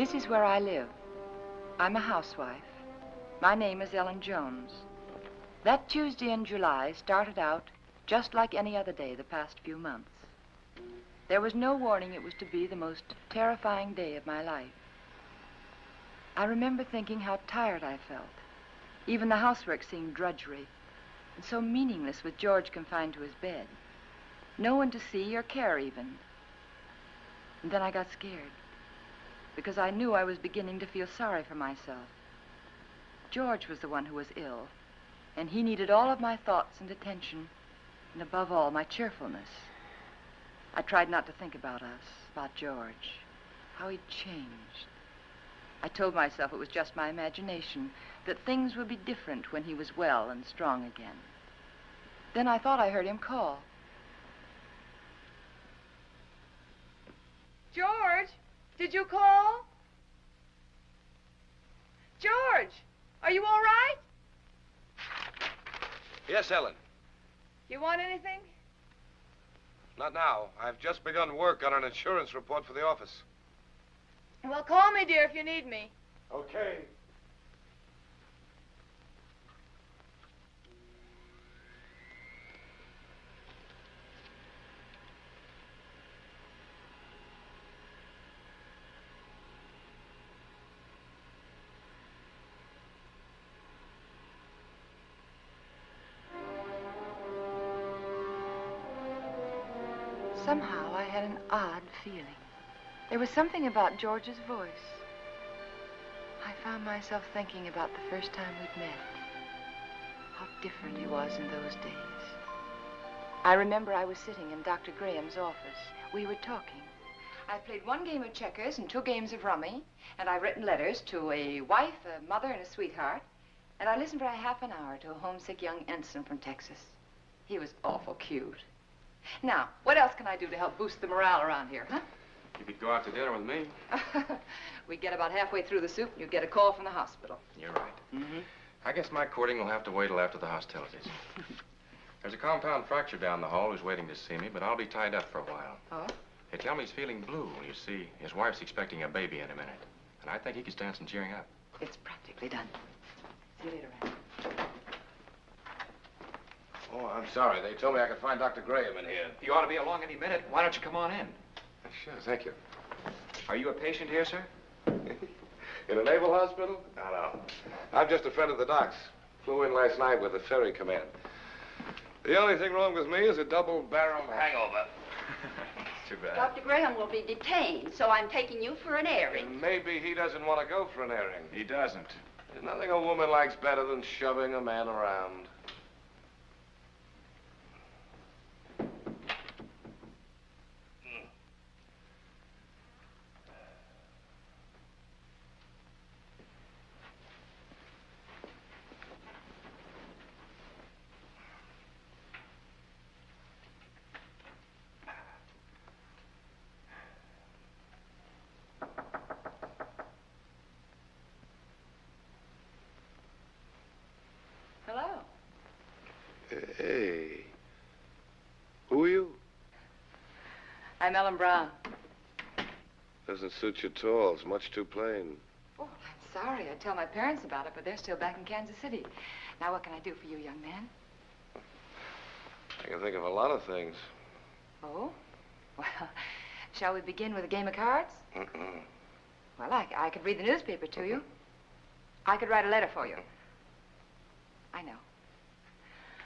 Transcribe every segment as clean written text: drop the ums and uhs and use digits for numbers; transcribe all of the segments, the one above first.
This is where I live. I'm a housewife. My name is Ellen Jones. That Tuesday in July started out just like any other day the past few months. There was no warning it was to be the most terrifying day of my life. I remember thinking how tired I felt. Even the housework seemed drudgery and so meaningless with George confined to his bed. No one to see or care even. And then I got scared because I knew I was beginning to feel sorry for myself. George was the one who was ill, and he needed all of my thoughts and attention, and above all, my cheerfulness. I tried not to think about us, about George, how he'd changed. I told myself it was just my imagination, that things would be different when he was well and strong again. Then I thought I heard him call. George, did you call? George, are you all right? Yes, Ellen. You want anything? Not now. I've just begun work on an insurance report for the office. Well, call me, dear, if you need me. Okay. Somehow I had an odd feeling. There was something about George's voice. I found myself thinking about the first time we'd met. How different he was in those days. I remember I was sitting in Dr. Graham's office. We were talking. I played one game of checkers and 2 games of rummy, and I've written letters to a wife, a mother, and a sweetheart, and I listened for a half an hour to a homesick young ensign from Texas. He was awful cute. Now, what else can I do to help boost the morale around here, huh? You could go out to dinner with me. We get about halfway through the soup, and you get a call from the hospital. You're right. I guess my courting will have to wait till after the hostilities. There's a compound fracture down the hall who's waiting to see me, but I'll be tied up for a while. Oh? They tell me he's feeling blue. You see, his wife's expecting a baby in a minute. And I think he could stand some cheering up. It's practically done. See you later, Ann. Oh, I'm sorry. They told me I could find Dr. Grahame in here. You ought to be along any minute. Why don't you come on in? Sure, thank you. Are you a patient here, sir? In a naval hospital? No. I'm just a friend of the doc's. Flew in last night with the ferry command. The only thing wrong with me is a double-barreled hangover. Too bad. Dr. Grahame will be detained, so I'm taking you for an airing. And maybe he doesn't want to go for an airing. He doesn't. There's nothing a woman likes better than shoving a man around. Hello. Hey. Who are you? I'm Ellen Brown. Doesn't suit you at all. It's much too plain. Oh, I'm sorry. I tell my parents about it, but they're still back in Kansas City. Now, what can I do for you, young man? I can think of a lot of things. Oh? Well, shall we begin with a game of cards? Well, I could read the newspaper to you. I could write a letter for you. I know.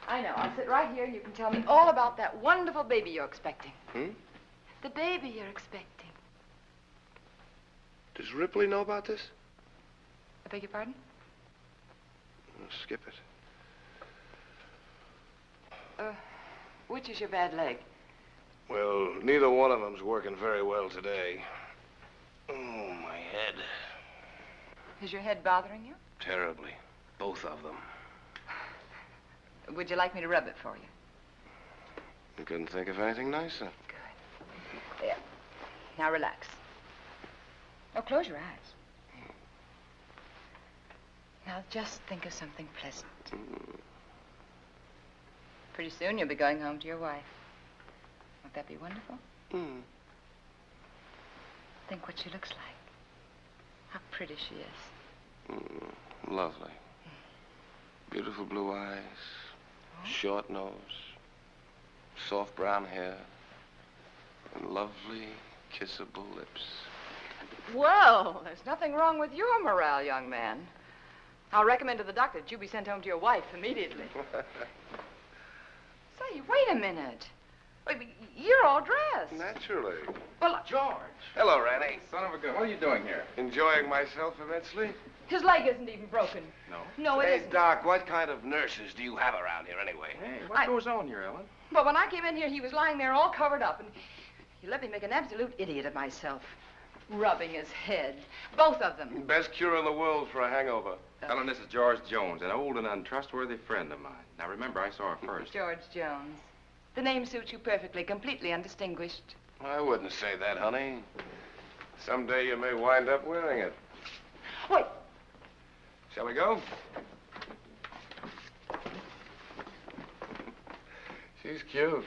I'll sit right here and you can tell me all about that wonderful baby you're expecting. The baby you're expecting. Does Ripley know about this? I beg your pardon? Skip it. Which is your bad leg? Well, neither one of them's working very well today. Oh, my head. Is your head bothering you? Terribly. Both of them. Would you like me to rub it for you? You couldn't think of anything nicer. Good. There. Now relax. Oh, close your eyes. Now just think of something pleasant. Pretty soon you'll be going home to your wife. Won't that be wonderful? Think what she looks like. How pretty she is. Lovely. Beautiful blue eyes, short nose, soft brown hair, and lovely, kissable lips. Well, there's nothing wrong with your morale, young man. I'll recommend to the doctor that you be sent home to your wife immediately. Say, wait a minute. You're all dressed. Naturally. Well, George. Hello, Ranny. Son of a gun. What are you doing here? Enjoying myself immensely? his leg isn't even broken. No. No, it Hey, isn't. Doc, what kind of nurses do you have around here anyway? Hey, what goes on here, Ellen? But when I came in here, he was lying there all covered up, and he let me make an absolute idiot of myself. Rubbing his head. Both of them. Best cure in the world for a hangover. Ellen, this is George Jones, an old and untrustworthy friend of mine. Now, remember, I saw her first. George Jones. The name suits you perfectly, completely undistinguished. I wouldn't say that, honey. Someday you may wind up wearing it. Wait. Shall we go? She's cute.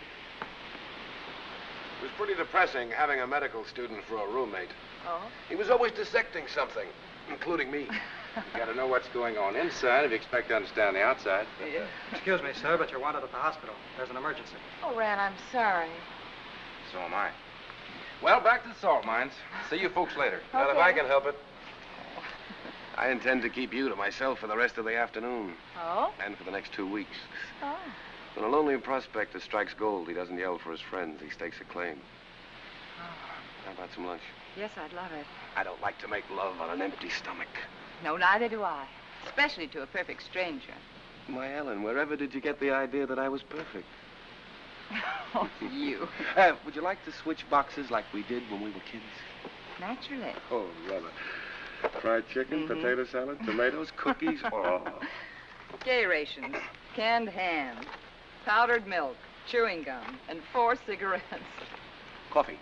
It was pretty depressing having a medical student for a roommate. Oh? He was always dissecting something, including me. You gotta know what's going on inside if you expect to understand the outside. Yeah. Excuse me, sir, but you're wanted at the hospital. There's an emergency. Oh, Ran, I'm sorry. So am I. Well, back to the salt mines. See you folks later. Not if I can help it. I intend to keep you to myself for the rest of the afternoon. Oh? And for the next 2 weeks. Oh. When a lonely prospector strikes gold, he doesn't yell for his friends. He stakes a claim. How about some lunch? Yes, I'd love it. I don't like to make love on an empty stomach. No, neither do I. Especially to a perfect stranger. My Ellen, wherever did you get the idea that I was perfect? Oh, you. Would you like to switch boxes like we did when we were kids? Naturally. Oh, rather. Fried chicken, potato salad, tomatoes, cookies. Oh. Gay rations, canned ham, powdered milk, chewing gum, and 4 cigarettes. Coffee.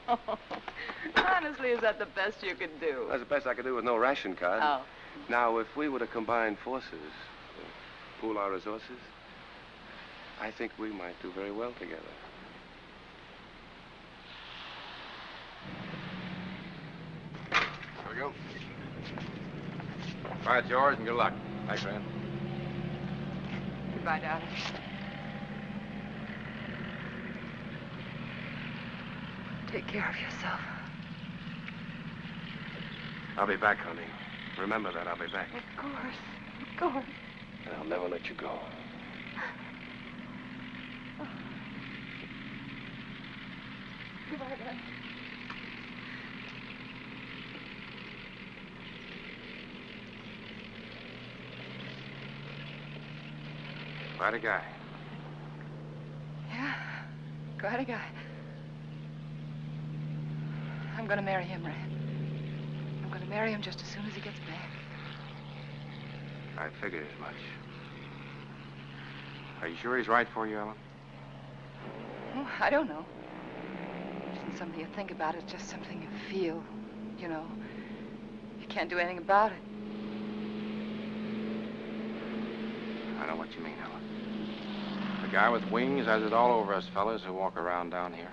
Honestly, is that the best you could do? That's the best I could do with no ration card. Oh. Now, if we were to combine forces, pool our resources, I think we might do very well together. Here we go. All right, George, and good luck. Thanks, man. Goodbye, darling. Take care of yourself. I'll be back, honey. Remember that, I'll be back. Of course. Of course. And I'll never let you go. Goodbye, darling. Quite a guy. Yeah, quite a guy. I'm going to marry him, Rand. I'm going to marry him just as soon as he gets back. I figured as much. Are you sure he's right for you, Ellen? Oh, I don't know. It isn't something you think about. It's just something you feel. You know, you can't do anything about it. I know what you mean, Ellen. The guy with wings has it all over us fellas who walk around down here.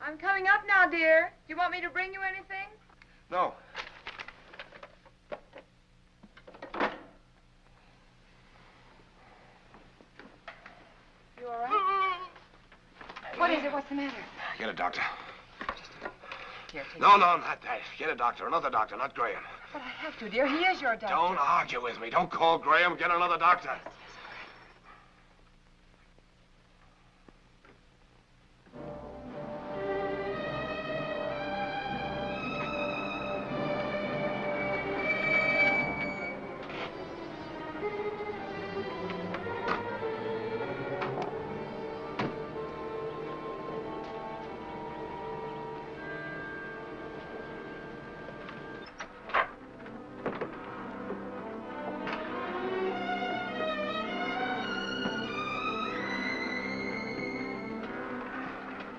I'm coming up now, dear. Do you want me to bring you anything? No. You all right? What is it? What's the matter? Get a doctor. Here, take No, not that. Get a doctor. Another doctor, not Graham. But I have to, dear. He is your doctor. Don't argue with me. Don't call Graham. Get another doctor.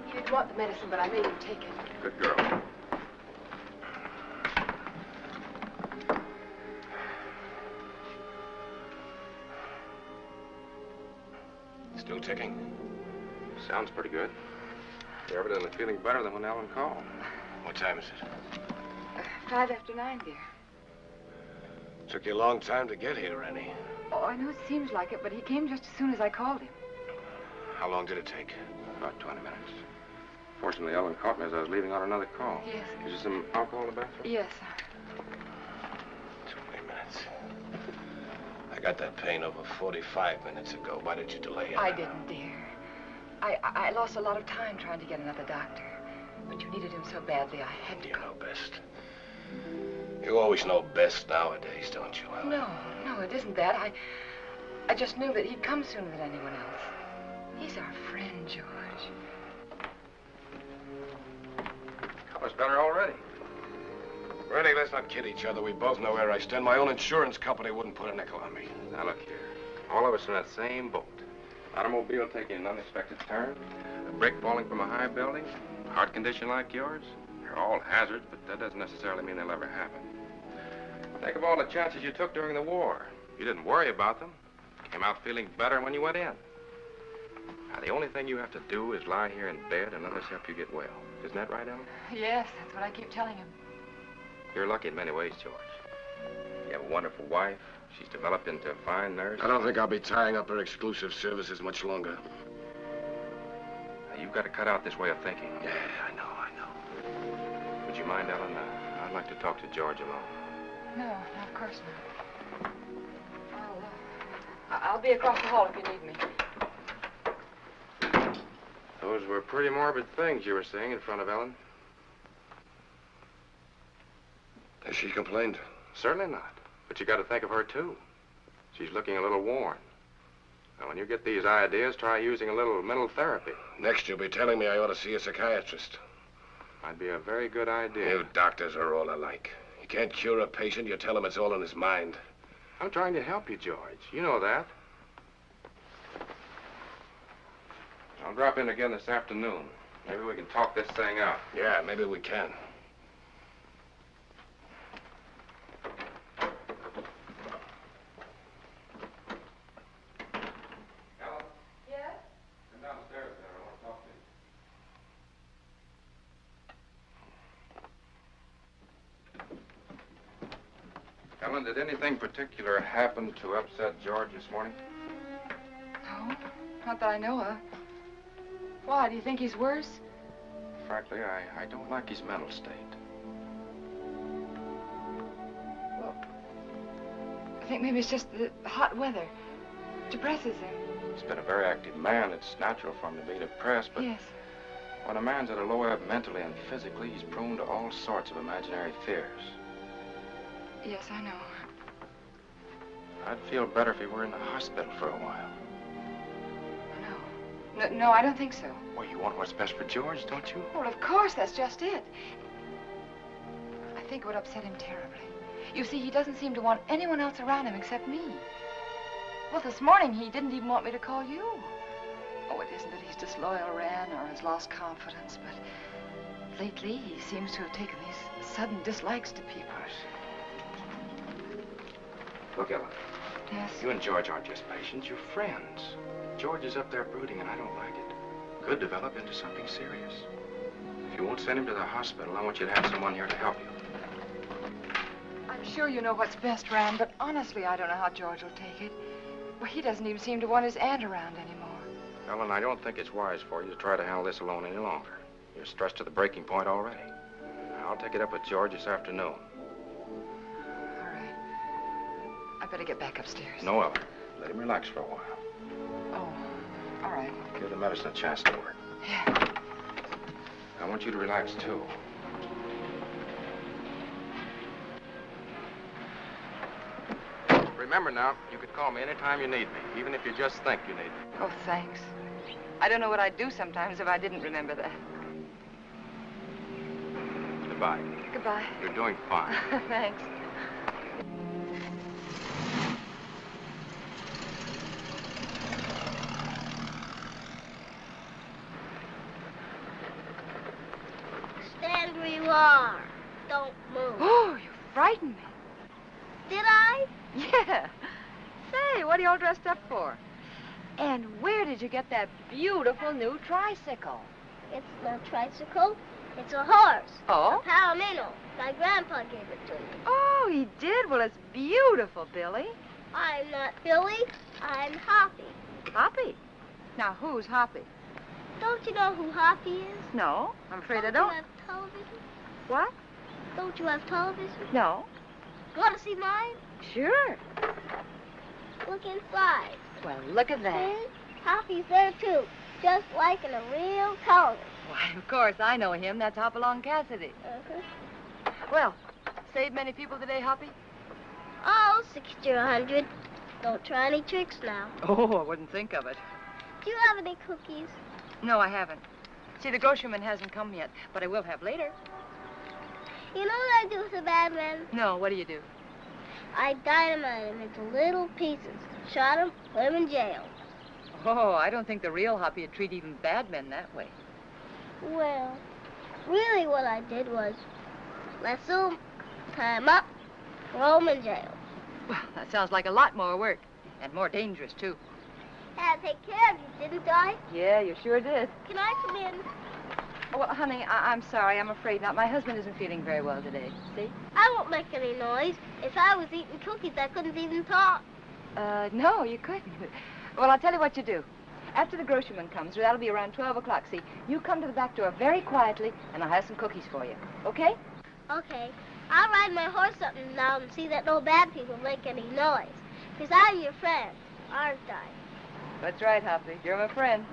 He didn't want the medicine, but I made him take it. Good girl. Sounds pretty good. You're evidently feeling better than when Ellen called. What time is it? 5 after 9, dear. Took you a long time to get here, Rennie. Oh, I know it seems like it, but he came just as soon as I called him. How long did it take? About 20 minutes. Fortunately, Ellen caught me as I was leaving on another call. Yes. Is there some alcohol in the bathroom? Yes. 20 minutes. I got that pain over 45 minutes ago. Why did you delay it? I didn't, dear. I lost a lot of time trying to get another doctor. But you needed him so badly, I had to You go. know best. You always know best nowadays, don't you, Ellen? No, it isn't that. I just knew that he'd come sooner than anyone else. He's our friend, George. Color's better already. Rennie, let's not kid each other. We both know where I stand. My own insurance company wouldn't put a nickel on me. Now, look here. All of us in that same boat. Automobile taking an unexpected turn, a brick falling from a high building, a heart condition like yours. They're all hazards, but that doesn't necessarily mean they'll ever happen. Think of all the chances you took during the war. You didn't worry about them. Came out feeling better when you went in. Now, the only thing you have to do is lie here in bed and let us help you get well. Isn't that right, Ellen? Yes, that's what I keep telling him. You're lucky in many ways, George. You have a wonderful wife. She's developed into a fine nurse. I don't think I'll be tying up her exclusive services much longer. Now, you've got to cut out this way of thinking. Yeah, I know. Would you mind, Ellen? I'd like to talk to George alone. No, of course not. I'll be across the hall if you need me. Those were pretty morbid things you were saying in front of Ellen. Has she complained? Certainly not. But you got to think of her, too. She's looking a little worn. Now, when you get these ideas, try using a little mental therapy. Next, you'll be telling me I ought to see a psychiatrist. Might be a very good idea. You doctors are all alike. You can't cure a patient. You tell him it's all in his mind. I'm trying to help you, George. You know that. I'll drop in again this afternoon. Maybe we can talk this thing out. Yeah, maybe we can. Ellen? Yes? Come downstairs there. I want to talk to you. Ellen, did anything particular happen to upset George this morning? No, not that I know of. Why, do you think he's worse? Frankly, I don't like his mental state. Well, I think maybe it's just the hot weather. Depresses him. He's been a very active man. It's natural for him to be depressed, but Yes. when a man's at a low ebb mentally and physically, he's prone to all sorts of imaginary fears. Yes, I know. I'd feel better if he were in the hospital for a while. No, I don't think so. Well, you want what's best for George, don't you? Well, of course, that's just it. I think it would upset him terribly. You see, he doesn't seem to want anyone else around him except me. Well, this morning, he didn't even want me to call you. Oh, it isn't that he's disloyal, Ran, or has lost confidence, but lately, he seems to have taken these sudden dislikes to people. Look, Ellen, Yes? you and George aren't just patients, you're friends. George is up there brooding, and I don't like it. Could develop into something serious. If you won't send him to the hospital, I want you to have someone here to help you. I'm sure you know what's best, Ran, but honestly, I don't know how George will take it. Well, he doesn't even seem to want his aunt around anymore. Ellen, I don't think it's wise for you to try to handle this alone any longer. You're stressed to the breaking point already. I'll take it up with George this afternoon. All right. I better get back upstairs. No, Ellen. Let him relax for a while. Oh, all right. Give the medicine a chance to work. Yeah. I want you to relax, too. Remember now, you can call me anytime you need me, even if you just think you need me. Oh, thanks. I don't know what I'd do sometimes if I didn't remember that. Goodbye. Goodbye. You're doing fine. Thanks. Stand where you are. Don't move. Oh, you frightened me. Did I? Yeah. Say, what are you all dressed up for? And where did you get that beautiful new tricycle? It's no tricycle. It's a horse. Oh? A palomino. My grandpa gave it to me. Oh, he did? Well, it's beautiful, Billy. I'm not Billy. I'm Hoppy. Hoppy? Now, who's Hoppy? Don't you know who Hoppy is? No, I'm afraid I You don't. have television? What? Don't you have television? No. You want to see mine? Sure. Look inside. Well, look at that. See? Hoppy's there, too. Just like in a real television. Why, of course, I know him. That's Hopalong Cassidy. Uh-huh. Well, saved many people today, Hoppy? Oh, 60 or 100. Don't try any tricks now. Oh, I wouldn't think of it. Do you have any cookies? No, I haven't. See, the groceryman hasn't come yet, but I will have later. You know what I do with a bad man? No, what do you do? I dynamite him into little pieces. Shot him, put him in jail. Oh, I don't think the real Hoppy would treat even bad men that way. Well, really what I did was lasso him, tie him up, throw him in jail. Well, that sounds like a lot more work, and more dangerous, too. Had to take care of you, didn't I? Yeah, you sure did. Can I come in? Oh, well, honey, I'm sorry. I'm afraid not. My husband isn't feeling very well today. See? I won't make any noise. If I was eating cookies, I couldn't even talk. No, you couldn't. Well, I'll tell you what you do. After the groceryman comes, that'll be around 12 o'clock, see? You come to the back door very quietly, and I'll have some cookies for you. Okay? Okay. I'll ride my horse up and down and see that no bad people make any noise. Because I'm your friend, aren't I? That's right, Hoppy. You're my friend.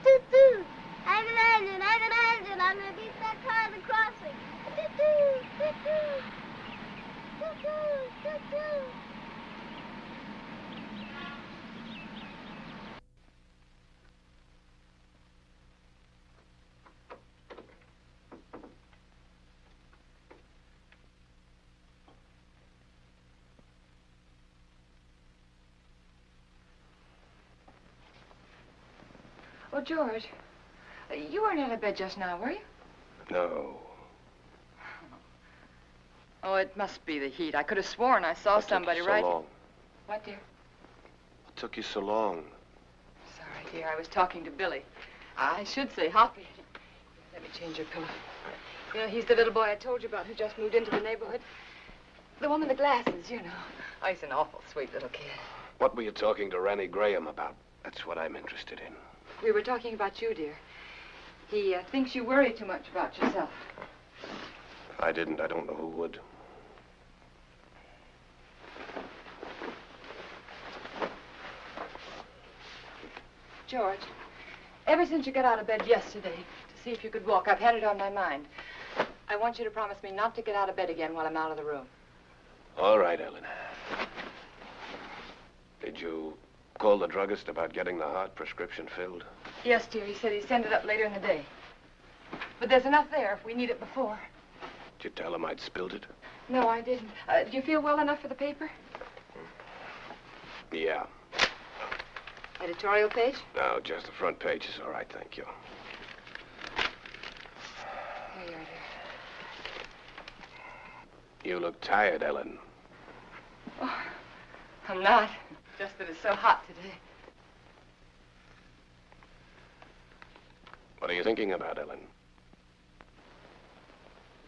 Toot-toot! I'm an engine, I'm going to beat that car at the crossing. Toot-toot! Toot-toot! Toot-toot! Toot-toot! Oh, George, you weren't out of bed just now, were you? No. Oh, it must be the heat. I could have sworn I saw somebody right. Long? What, dear? What took you so long? Sorry, dear. I was talking to Billy. I should say Hoppy. Let me change your pillow. You know, he's the little boy I told you about who just moved into the neighborhood. The one with the glasses, you know. Oh, he's an awful sweet little kid. What were you talking to Ranny Grahame about? That's what I'm interested in. We were talking about you, dear. He thinks you worry too much about yourself. If I didn't, I don't know who would. George, ever since you got out of bed yesterday to see if you could walk, I've had it on my mind. I want you to promise me not to get out of bed again while I'm out of the room. All right, Ellen. Did you call the druggist about getting the heart prescription filled? Yes, dear. He said he'd send it up later in the day. But there's enough there if we need it before. Did you tell him I'd spilled it? No, I didn't. Do you feel well enough for the paper? Yeah. Editorial page? No, just the front page is all right, thank you. Here you are, dear. You look tired, Ellen. Oh, I'm not. Just that it's so hot today. What are you thinking about, Ellen?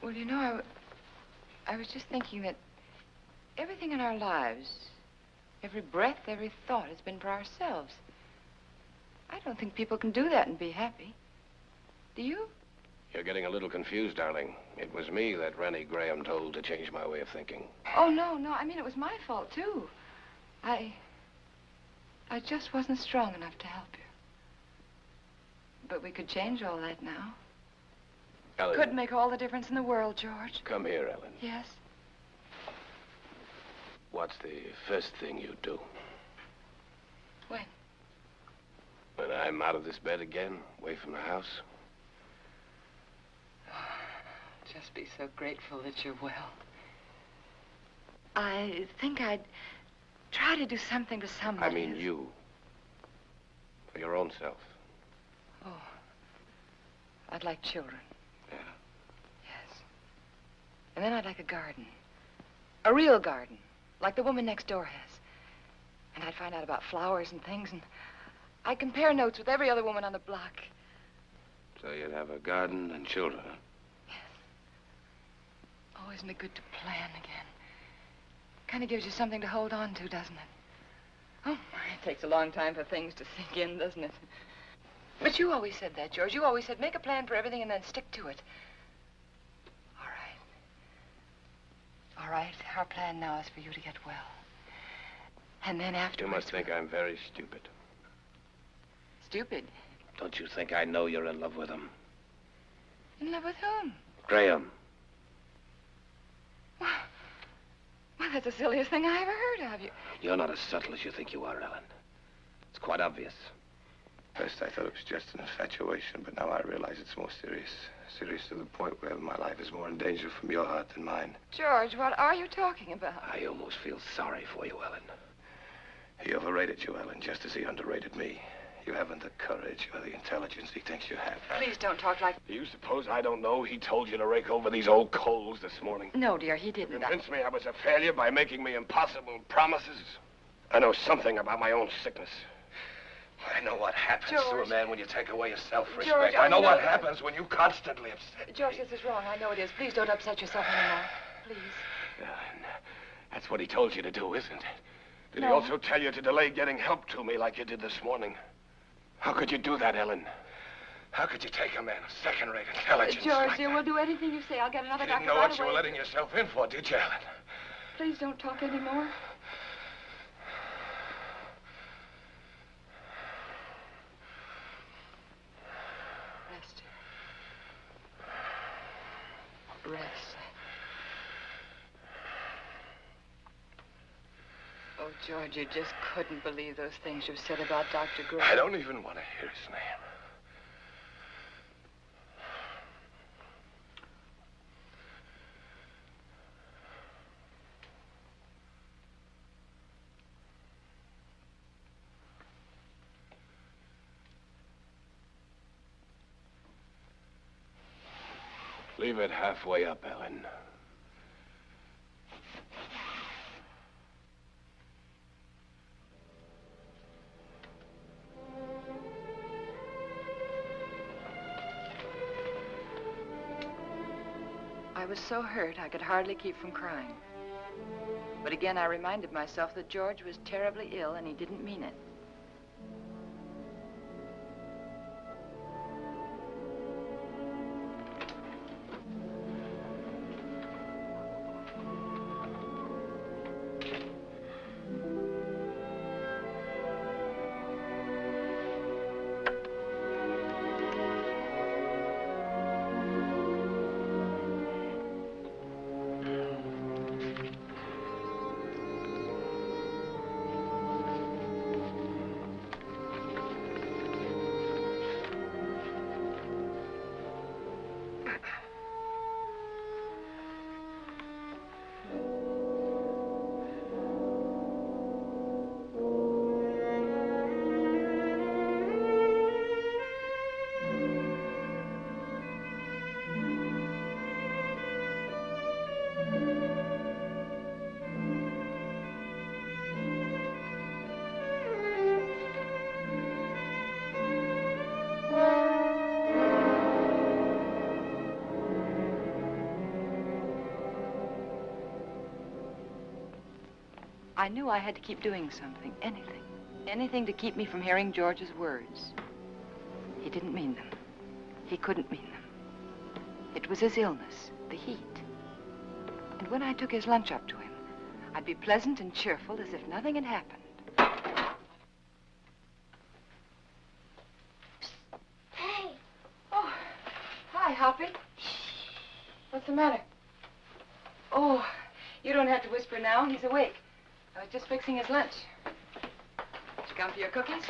Well, you know, I was just thinking that everything in our lives, every breath, every thought has been for ourselves. I don't think people can do that and be happy. Do you? You're getting a little confused, darling. It was me that Ranny Grahame told to change my way of thinking. Oh, no. I mean, it was my fault, too. I just wasn't strong enough to help you. But we could change all that now. Ellen. Could make all the difference in the world, George. Come here, Ellen. Yes? What's the first thing you do? When? When I'm out of this bed again, away from the house? Just be so grateful that you're well. I think I'd try to do something to somebody. I mean you. For your own self. Oh. I'd like children. Yeah. Yes. And then I'd like a garden. A real garden. Like the woman next door has. And I'd find out about flowers and things, and I compare notes with every other woman on the block. So you'd have a garden and children, huh? Yes. Oh, isn't it good to plan again? Kind of gives you something to hold on to, doesn't it? Oh, my, it takes a long time for things to sink in, doesn't it? But you always said that, George. You always said make a plan for everything and then stick to it. All right. All right, our plan now is for you to get well. And then afterwards... You must think I'm very stupid. Stupid? Don't you think I know you're in love with him? In love with whom? Grahame. Well, that's the silliest thing I ever heard of. You're not as subtle as you think you are, Ellen. It's quite obvious. First, I thought it was just an infatuation, but now I realize it's more serious. Serious to the point where my life is more in danger from your heart than mine. George, what are you talking about? I almost feel sorry for you, Ellen. He overrated you, Ellen, just as he underrated me. You haven't the courage or the intelligence he thinks you have. Please don't talk like... Do you suppose I don't know he told you to rake over these old coals this morning? No, dear, he didn't. Convinced me I was a failure by making me impossible promises. I know something about my own sickness. I know what happens to a man when you take away his self-respect. George, I know what happens when you constantly upset George, this is wrong. I know it is. Please don't upset yourself anymore. Please. Ellen, that's what he told you to do, isn't it? Did No. he also tell you to delay getting help to me like you did this morning? How could you do that, Ellen? How could you take a man of second-rate intelligence George, like dear, that? we'll do anything you say. I'll get another You didn't doctor know right what you away. were letting yourself in for, did you, Ellen? Please don't talk anymore. Rest. Rest. Oh, George, you just couldn't believe those things you've said about Dr. Grahame. I don't even want to hear his name. Leave it halfway up, Ellen. I was so hurt I could hardly keep from crying. But again, I reminded myself that George was terribly ill and he didn't mean it. I knew I had to keep doing something, anything. Anything to keep me from hearing George's words. He didn't mean them. He couldn't mean them. It was his illness, the heat. And when I took his lunch up to him, I'd be pleasant and cheerful as if nothing had happened. Hey. Oh, hi, Hoppy. What's the matter? Oh, you don't have to whisper now. He's awake. I was just fixing his lunch. Did you come for your cookies?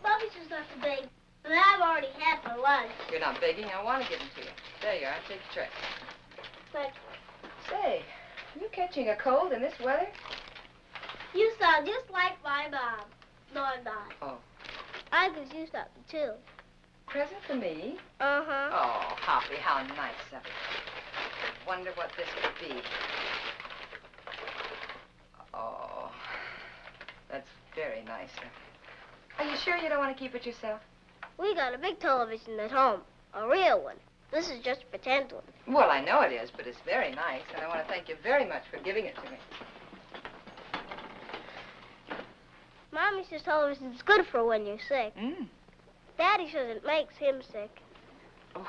Bobby's just left the bake, but I've already had for lunch. You're not begging. I want to give them to you. There you are. Take the tray. But Say, are you catching a cold in this weather? you sound just like my mom. No, I'm not. Oh. I could use something, too. Present for me? Uh-huh. Oh, Hoppy, how nice of you. Wonder what this could be. Oh, that's very nice of you. Are you sure you don't want to keep it yourself? We got a big television at home, a real one. This is just a pretend one. Well, I know it is, but it's very nice, and I want to thank you very much for giving it to me. Mommy says television's good for when you're sick. Mm. Daddy says it makes him sick. Oh.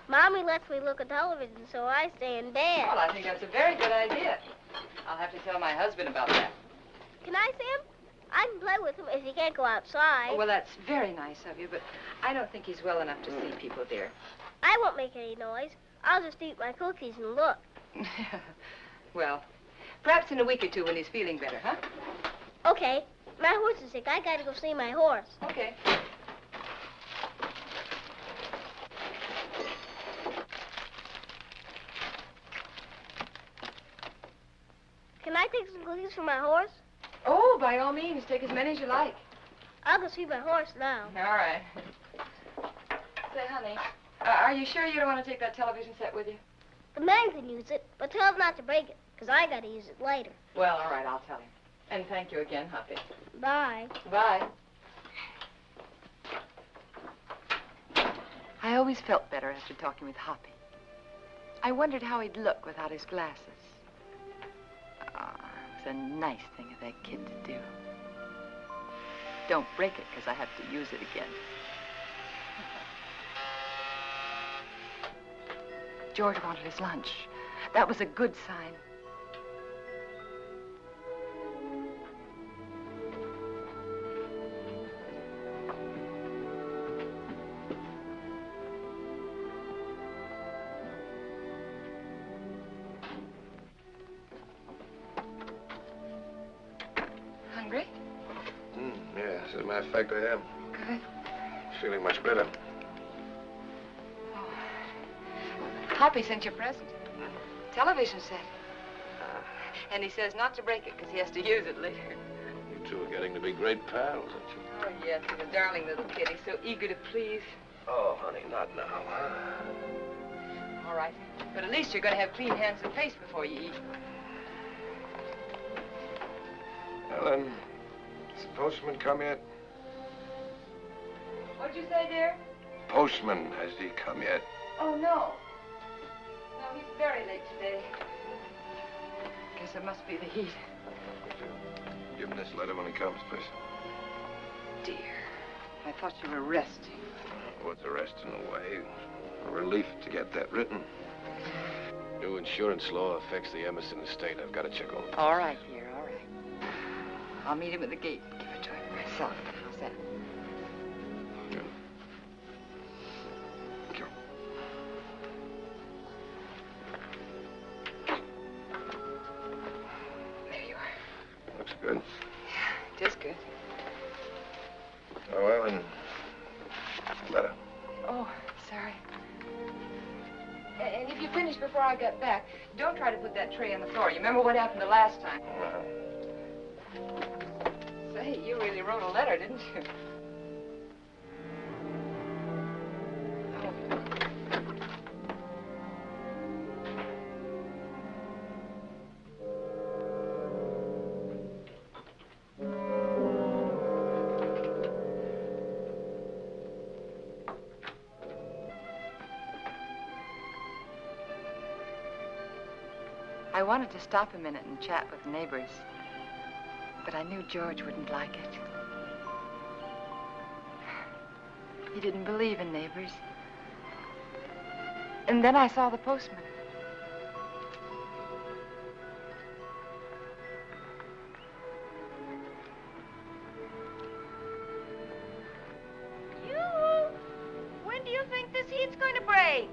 Mommy lets me look at television, so I stay in bed. Well, I think that's a very good idea. I'll have to tell my husband about that. Can I see him? I can play with him if he can't go outside. Oh, well, that's very nice of you, but I don't think he's well enough to see people, dear. I won't make any noise. I'll just eat my cookies and look. Well, perhaps in a week or two when he's feeling better, huh? Okay. My horse is sick. I gotta go see my horse. Okay. Can I take some cookies for my horse? Oh, by all means, take as many as you like. I'll go see my horse now. All right. Say, honey, are you sure you don't want to take that television set with you? The man can use it, but tell him not to break it, because I gotta use it later. Well, all right, I'll tell him. And thank you again, Hoppy. Bye. Bye. I always felt better after talking with Hoppy. I wondered how he'd look without his glasses. Oh, it was a nice thing of that kid to do. Don't break it, because I have to use it again. George wanted his lunch. That was a good sign. Hungry? Yeah, as a matter of fact, I am. Good. Feeling much better. Hoppy sent you a present. Television set. And he says not to break it because he has to use it later. You two are getting to be great pals, aren't you? Oh, yes, he's a darling little kid. He's so eager to please. Oh, honey, not now. All right. But at least you're going to have clean hands and face before you eat. Ellen, has the postman come yet? What'd you say, dear? Postman, has he come yet? Oh, no. No, he's very late today. Guess it must be the heat. Give him this letter when he comes, please. Dear, I thought you were resting. Oh, it's a rest in a way. A relief to get that written. New insurance law affects the Emerson estate. I've got to check over. All right, dear, all right. I'll meet him at the gate. Give it to him myself. How's that? Good. Thank you. There you are. Looks good. Yeah, it is good. Oh, well, and letter. Oh, sorry. And if you finish before I get back, don't try to put that tray on the floor. You remember what happened the last time? Say, you really wrote a letter, didn't you? I wanted to stop a minute and chat with the neighbors, but I knew George wouldn't like it. He didn't believe in neighbors. And then I saw the postman. When do you think this heat's going to break?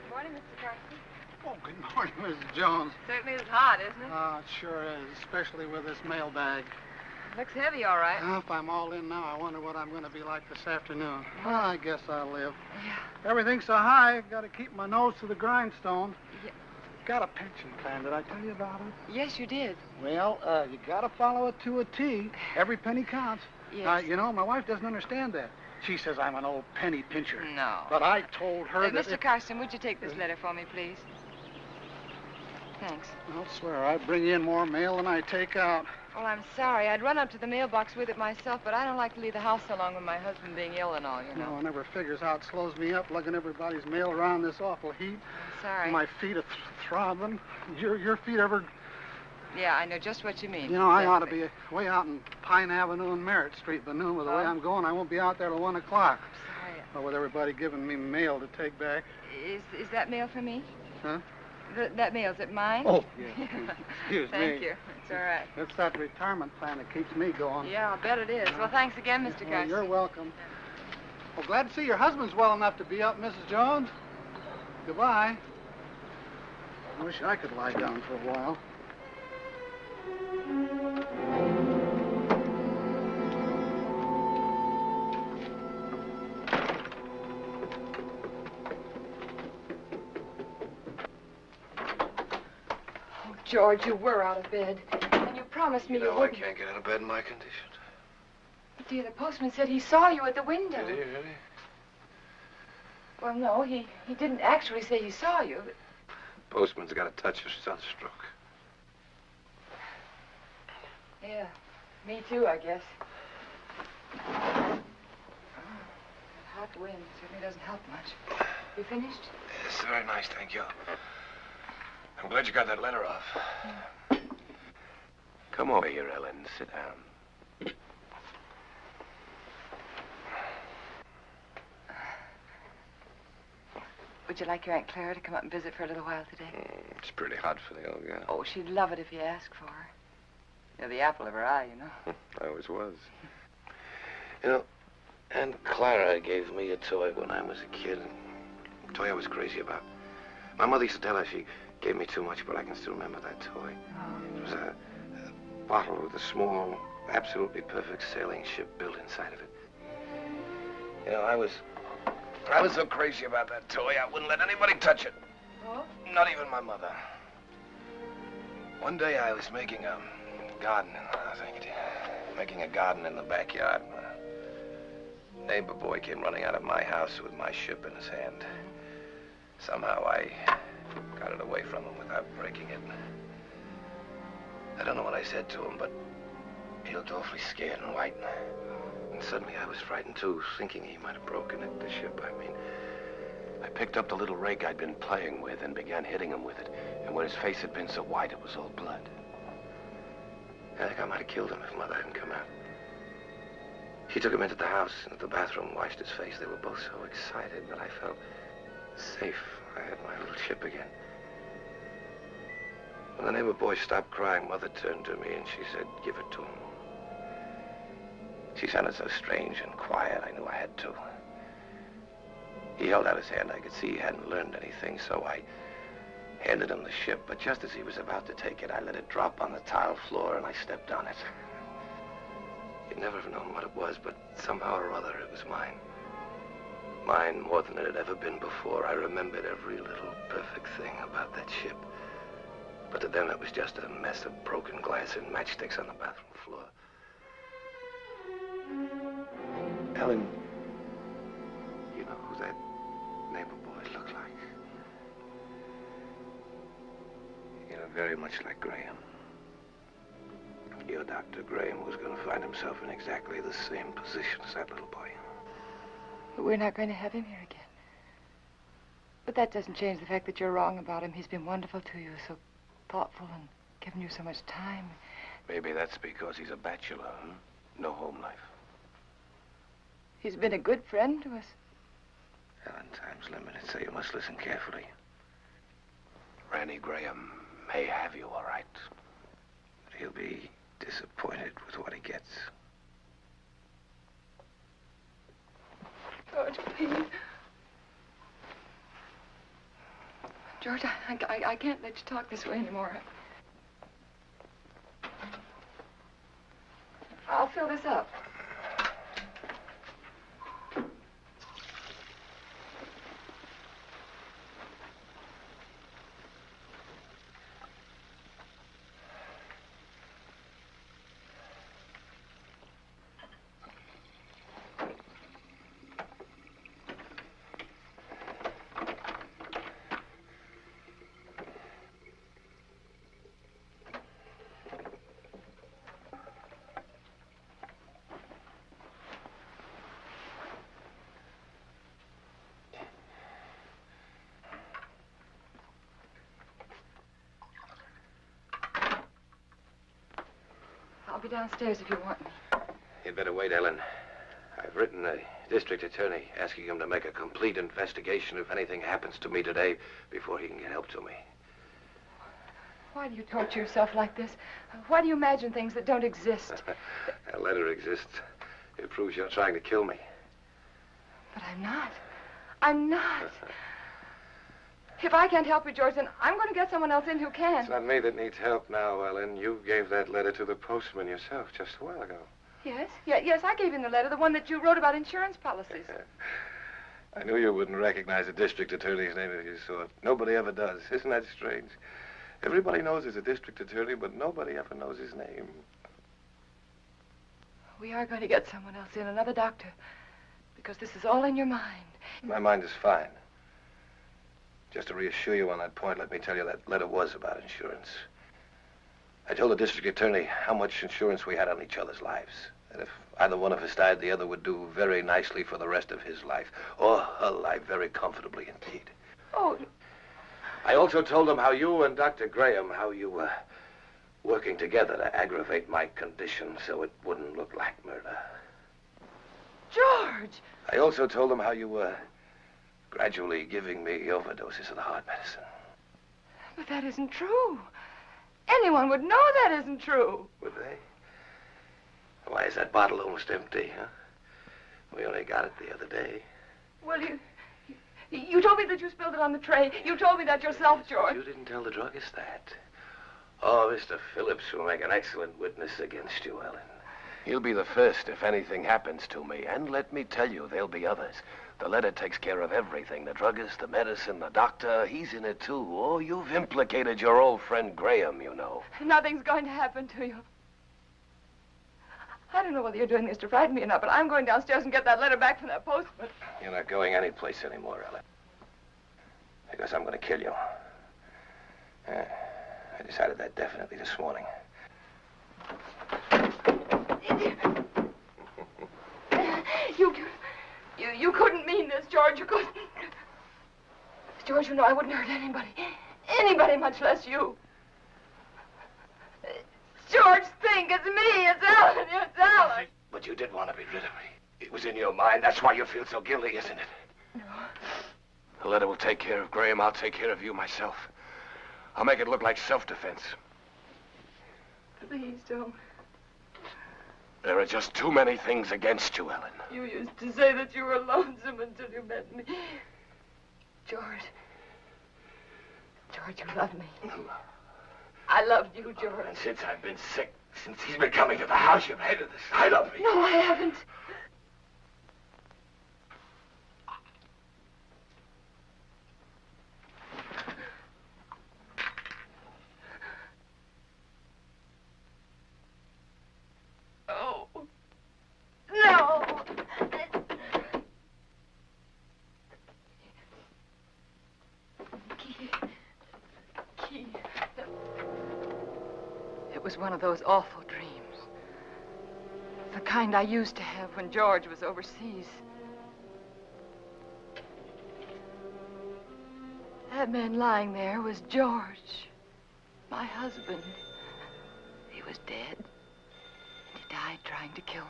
Morning, Mr. Carson. Oh, good morning, Mrs. Jones. Certainly is hot, isn't it? Oh, it sure is, especially with this mailbag. Looks heavy, all right. If I'm all in now, I wonder what I'm going to be like this afternoon. Well, I guess I'll live. Yeah. Everything's so high, got to keep my nose to the grindstone. Yeah. Got a pension plan. Did I tell you about it? Yes, you did. Well, you got to follow it to a T. Every penny counts. Yes. You know, my wife doesn't understand that. She says I'm an old penny pincher. No. But I told her that Mr. Carson, would you take this letter for me, please? Thanks. I'll swear I bring in more mail than I take out. Well, I'm sorry. I'd run up to the mailbox with it myself, but I don't like to leave the house so long with my husband being ill and all, you know. No, I never figures how it slows me up lugging everybody's mail around this awful heat. I'm sorry. My feet are throbbing. Your feet ever... Yeah, I know just what you mean. You know, I ought to Exactly. be way out in Pine Avenue and Merritt Street, but noon with the way I'm going, I won't be out there till 1 o'clock. Sorry. Well, with everybody giving me mail to take back. Is that mail for me? Huh? That mail, is it mine? Oh, yeah. Excuse me. Thank you. It's all right. It's that retirement plan that keeps me going. Yeah, I'll bet it is. Well, thanks again, Mr. Well, Garcia. you're welcome. Well, glad to see your husband's well enough to be up, Mrs. Jones. Goodbye. I wish I could lie down for a while. Oh, George, you were out of bed. And you promised me you I wouldn't. can't get out of bed in my condition. But, dear, the postman said he saw you at the window. Did he really? Well, no, he didn't actually say he saw you. But... Postman's got a touch of sunstroke. Yeah, me too, I guess. Oh, that hot wind certainly doesn't help much. You finished? Yes, very nice, thank you. I'm glad you got that letter off. Come over here, Ellen. Sit down. Would you like your Aunt Clara to come up and visit for a little while today? It's pretty hot for the old gal. Oh, she'd love it if you asked for her. You're the apple of her eye, you know. I always was. You know, Aunt Clara gave me a toy when I was a kid. A toy I was crazy about. My mother used to tell her she gave me too much, but I can still remember that toy. It was a bottle with a small, absolutely perfect sailing ship built inside of it. You know, I was so crazy about that toy, I wouldn't let anybody touch it. Oh? Not even my mother. One day I was making a garden, making a garden in the backyard. A neighbor boy came running out of my house with my ship in his hand. Somehow I got it away from him without breaking it. I don't know what I said to him, but he looked awfully scared and white. And suddenly I was frightened too, thinking he might have broken it, the ship, I mean. I picked up the little rake I'd been playing with and began hitting him with it. And when his face had been so white, it was all blood. I think I might have killed him if Mother hadn't come out. She took him into the house and at the bathroom, washed his face. They were both so excited that I felt safe. I had my little ship again. When the neighbor boy stopped crying, Mother turned to me and she said, "Give it to him." She sounded so strange and quiet, I knew I had to. He held out his hand. I could see he hadn't learned anything, so I handed him the ship, but just as he was about to take it, I let it drop on the tile floor and I stepped on it. You'd never have known what it was, but somehow or other it was mine. Mine more than it had ever been before. I remembered every little perfect thing about that ship. But to them it was just a mess of broken glass and matchsticks on the bathroom floor. Ellen, you know who that neighbor boy looked like? You know, very much like Grahame. Your Dr. Grahame was going to find himself in exactly the same position as that little boy. But we're not going to have him here again. But that doesn't change the fact that you're wrong about him. He's been wonderful to you, so thoughtful and given you so much time. Maybe that's because he's a bachelor, huh? No home life. He's been a good friend to us. Ellen, time's limited, so you must listen carefully. Randy Grahame may have you, all right. But he'll be disappointed with what he gets. George, please. George, I can't let you talk this way anymore. I'll fill this up. I'll be downstairs if you want me. You'd better wait, Ellen. I've written the district attorney asking him to make a complete investigation if anything happens to me today before he can get help to me. Why do you torture yourself like this? Why do you imagine things that don't exist? That letter exists. It proves you're trying to kill me. But I'm not. I'm not. If I can't help you, George, then I'm going to get someone else in who can. It's not me that needs help now, Ellen. You gave that letter to the postman yourself just a while ago. Yes? Yes, I gave him the letter, the one that you wrote about insurance policies. I knew you wouldn't recognize a district attorney's name if you saw it. Nobody ever does. Isn't that strange? Everybody knows he's a district attorney, but nobody ever knows his name. We are going to get someone else in, another doctor, because this is all in your mind. My mind is fine. Just to reassure you on that point, let me tell you that letter was about insurance. I told the district attorney how much insurance we had on each other's lives. That if either one of us died, the other would do very nicely for the rest of his life. Or her life very comfortably indeed. Oh. I also told him how you and Dr. Grahame, how you were working together to aggravate my condition so it wouldn't look like murder. George! I also told him how you were gradually giving me overdoses of the heart medicine. But that isn't true. Anyone would know that isn't true. Would they? Why is that bottle almost empty, huh? We only got it the other day. Well, you told me that you spilled it on the tray. You told me that yourself, George. But you didn't tell the druggist that. Oh, Mr. Phillips will make an excellent witness against you, Ellen. He'll be the first if anything happens to me. And let me tell you, there'll be others. The letter takes care of everything. The druggist, the medicine, the doctor, he's in it too. Oh, you've implicated your old friend Grahame, you know. Nothing's going to happen to you. I don't know whether you're doing this to frighten me or not, but I'm going downstairs and get that letter back from that postman. You're not going anyplace anymore, Ellen. Because I'm going to kill you. I decided that definitely this morning. You couldn't mean this, George. You couldn't. George, you know I wouldn't hurt anybody. Anybody, much less you. George, think. It's me. It's Ellen. It's Ellen. But you did want to be rid of me. It was in your mind. That's why you feel so guilty, isn't it? No. The letter will take care of Grahame. I'll take care of you myself. I'll make it look like self-defense. Please don't. There are just too many things against you, Ellen. You used to say that you were lonesome until you met me. George. George, you love me. I loved you, George. And since I've been sick, since he's been coming to the house, you've hated the sight of me. No, I haven't. Oh. No. Key. It was one of those awful dreams. The kind I used to have when George was overseas. That man lying there was George, my husband. He was dead. He died trying to kill me.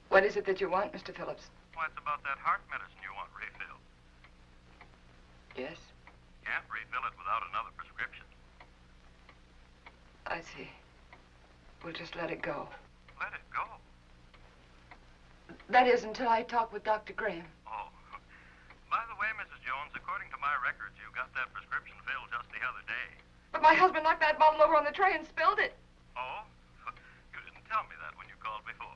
What is it that you want, Mr. Phillips? Why, it's about that heart medicine you want refilled. Yes? Can't refill it without another prescription. I see. We'll just let it go. Let it go? That is, until I talk with Dr. Grahame. Oh. By the way, Mrs. Jones, according to my records, you got that prescription filled just the other day. But my husband knocked that bottle over on the tray and spilled it. Oh? You didn't tell me that when you called before.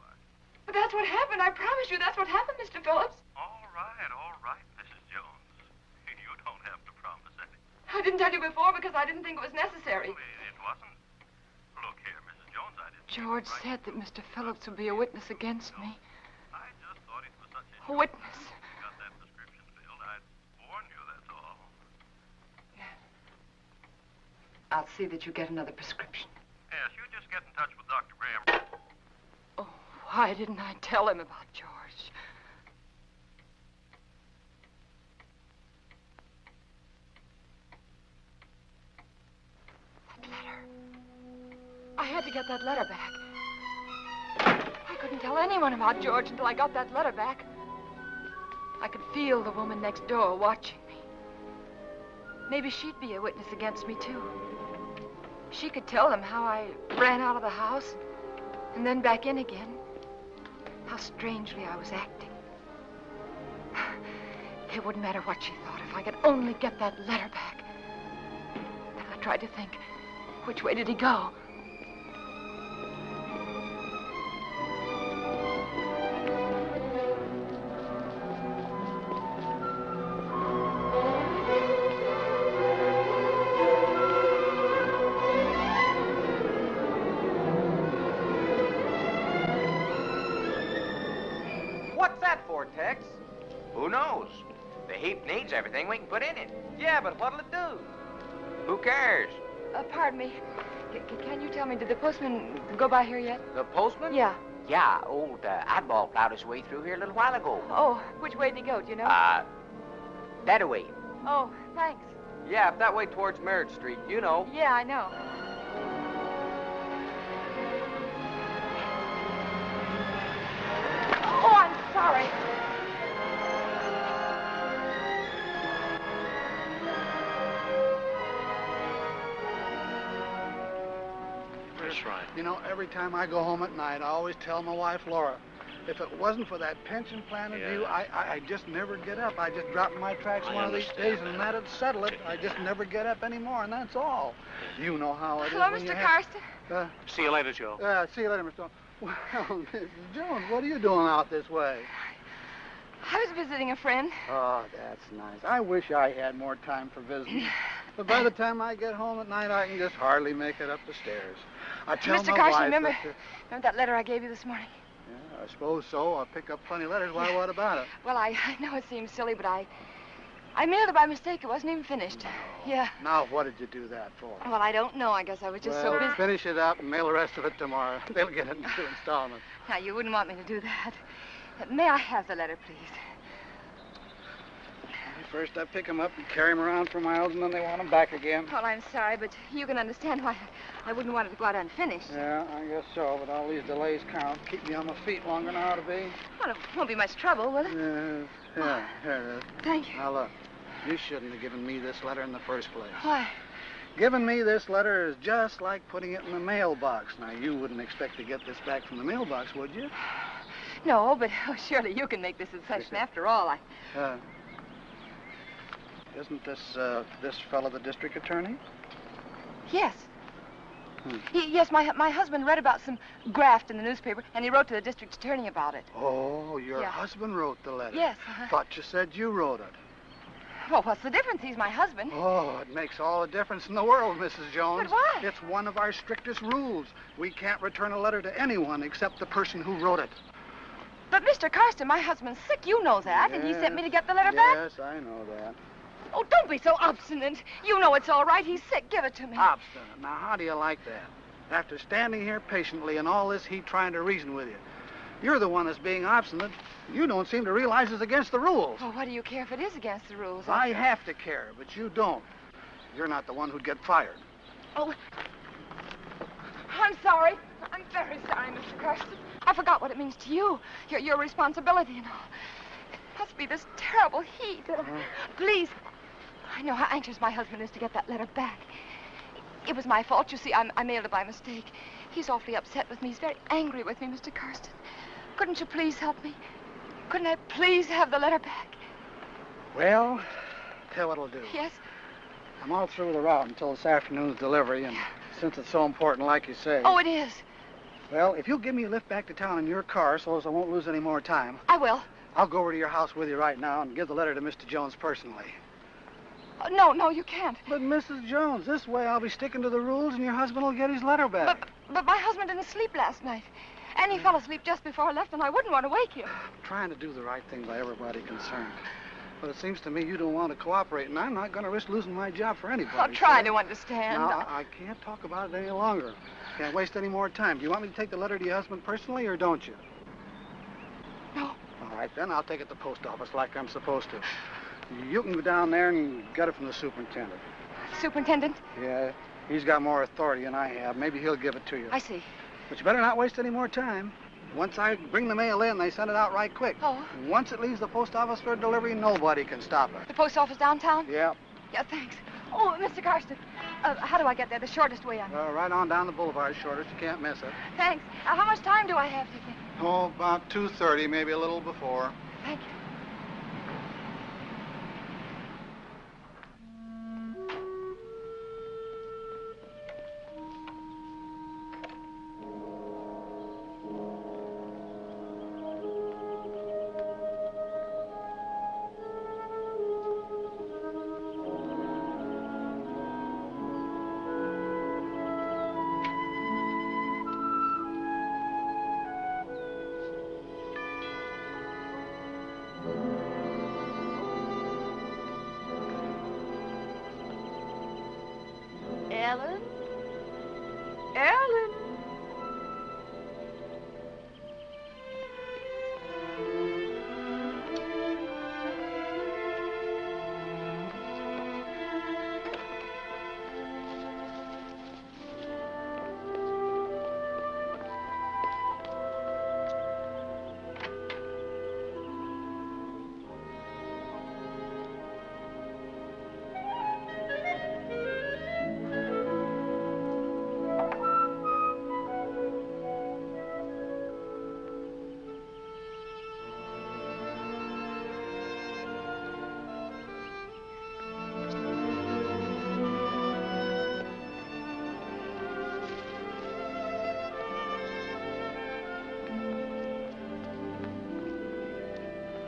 But that's what happened. I promise you that's what happened, Mr. Phillips. All right, Mrs. Jones. You don't have to promise anything. I didn't tell you before because I didn't think it was necessary. Well, it wasn't. Look here, Mrs. Jones, I didn't... George said that Mr. Phillips would be a witness against me. I just thought it was such a A witness? You got that prescription filled. I'd warn you, that's all. I'll see that you get another prescription. Yes, you just get in touch with Dr. Grahame. Oh, why didn't I tell him about George? That letter. I had to get that letter back. I couldn't tell anyone about George until I got that letter back. I could feel the woman next door watching me. Maybe she'd be a witness against me, too. She could tell them how I ran out of the house and then back in again. How strangely I was acting. It wouldn't matter what she thought if I could only get that letter back. Then I tried to think, which way did he go? What's that for, Tex? Who knows? The heap needs everything we can put in it. Yeah, but what'll it do? Who cares? Pardon me. Can you tell me, did the postman go by here yet? The postman? Yeah. Yeah, old Oddball plowed his way through here a little while ago. Oh, which way did he go, do you know? That way. Oh, thanks. Yeah, up that way towards Merritt Street, you know. Yeah, I know. Oh, I'm sorry. That's right. You know, every time I go home at night, I always tell my wife, Laura, if it wasn't for that pension plan of you, I just never get up. I just drop in my tracks one of these days, and that'd settle it. I just never get up anymore, and that's all. You know how it is. Hello, when Mr. you Karsten. See you later, Joe. See you later, Mr. Jones. Well, Mrs. Jones, what are you doing out this way? I was visiting a friend. Oh, that's nice. I wish I had more time for visiting. But by the time I get home at night, I can just hardly make it up the stairs. I tell Mr. my Karsten, wife remember that, that letter I gave you this morning? Yeah, I suppose so. I'll pick up plenty of letters. Why, what about it? Well, I know it seems silly, but I mailed it by mistake. It wasn't even finished. Yeah. Now, what did you do that for? Well, I don't know. I guess I was just so busy. Finish it up and mail the rest of it tomorrow. They'll get it in 2 installments. Now, you wouldn't want me to do that. May I have the letter, please? First, I pick them up and carry them around for miles, and then they want them back again. Well, I'm sorry, but you can understand why I wouldn't want it to go out unfinished. Yeah, I guess so, but all these delays count. Keep me on my feet longer than I ought to be. Well, it won't be much trouble, will it? Yeah, here it is. Thank you. Now, look, you shouldn't have given me this letter in the first place. Why? Giving me this letter is just like putting it in the mailbox. Now, you wouldn't expect to get this back from the mailbox, would you? No, but surely you can make this a session. After all, Isn't this fellow the district attorney? Yes. Yes, my husband read about some graft in the newspaper, and he wrote to the district attorney about it. Oh, your husband wrote the letter? Yes. Thought you said you wrote it. Well, what's the difference? He's my husband. Oh, it makes all the difference in the world, Mrs. Jones. But why? It's one of our strictest rules. We can't return a letter to anyone except the person who wrote it. But, Mr. Karsten, my husband's sick. You know that, and he sent me to get the letter back. Yes, I know that. Oh, don't be so obstinate. You know it's all right. He's sick. Give it to me. Obstinate. Now, how do you like that? After standing here patiently and all this heat trying to reason with you, you're the one that's being obstinate. You don't seem to realize it's against the rules. Well, what do you care if it is against the rules? I have to care, but you don't. You're not the one who'd get fired. Oh, I'm sorry. I'm very sorry, Mr. Karsten. I forgot what it means to you. Your responsibility and all. It must be this terrible heat. Please. I know how anxious my husband is to get that letter back. It was my fault. You see, I mailed it by mistake. He's awfully upset with me. He's very angry with me, Mr. Karsten. Couldn't you please help me? Couldn't I please have the letter back? Well, tell what I'll do. Yes? I'm all through with the route until this afternoon's delivery, and since it's so important, like you say... Oh, it is. Well, if you'll give me a lift back to town in your car so as I won't lose any more time... I will. I'll go over to your house with you right now and give the letter to Mr. Jones personally. No, you can't. But, Mrs. Jones, this way I'll be sticking to the rules and your husband will get his letter back. But my husband didn't sleep last night. And he fell asleep just before I left, and I wouldn't want to wake him. I'm trying to do the right thing by everybody concerned. But it seems to me you don't want to cooperate, and I'm not going to risk losing my job for anybody. I'll try to understand. No, I can't talk about it any longer. Can't waste any more time. Do you want me to take the letter to your husband personally, or don't you? No. All right, then I'll take it to the post office like I'm supposed to. You can go down there and get it from the superintendent. Superintendent? Yeah, he's got more authority than I have. Maybe he'll give it to you. I see. But you better not waste any more time. Once I bring the mail in, they send it out right quick. Oh. Once it leaves the post office for delivery, nobody can stop it. The post office downtown? Yeah. Yeah, thanks. Oh, Mr. Karsten, how do I get there? The shortest way on. Right on down the boulevard, shortest. You can't miss it. Thanks. How much time do I have, do you think? Oh, about 2:30, maybe a little before. Thank you. Ellen? Ellen?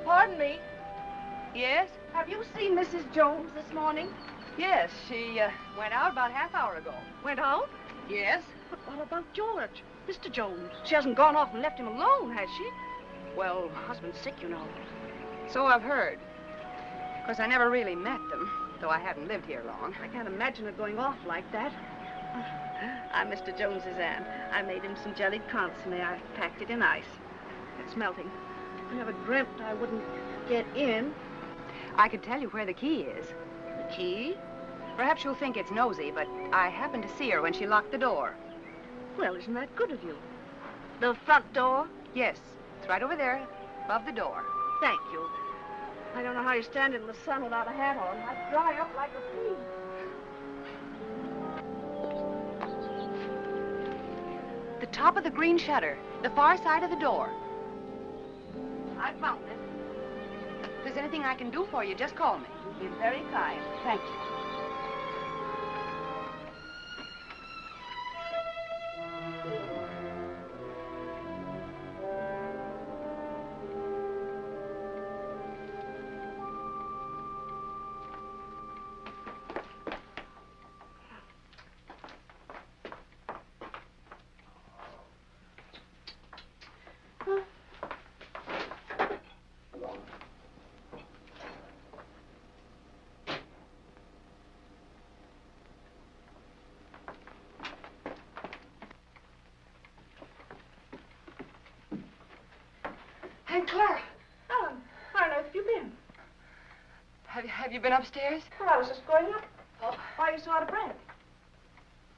Pardon me. Yes? Have you seen Mrs. Jones this morning? Yes, she went out about half hour ago. Went out? Yes? But what about George? Mr. Jones. She hasn't gone off and left him alone, has she? Well, Her husband's sick, you know. so I've heard. Of course, I never really met them, though I haven't lived here long. I can't imagine her going off like that. I'm Mr. Jones's aunt. I made him some jellied consomme. I packed it in ice. It's melting. I never dreamt I wouldn't get in. I could tell you where the key is. The key? Perhaps you'll think it's nosy, but I happened to see her when she locked the door. Well, isn't that good of you? The front door? Yes, it's right over there, above the door. Thank you. I don't know how you stand in the sun without a hat on. I'd dry up like a pea. The top of the green shutter, the far side of the door. I found it. If there's anything I can do for you, just call me. You've been very kind. Thank you. Aunt Clara. Ellen, where on earth have you been? Have you been upstairs? Well, I was just going up. Oh, why are you so out of breath?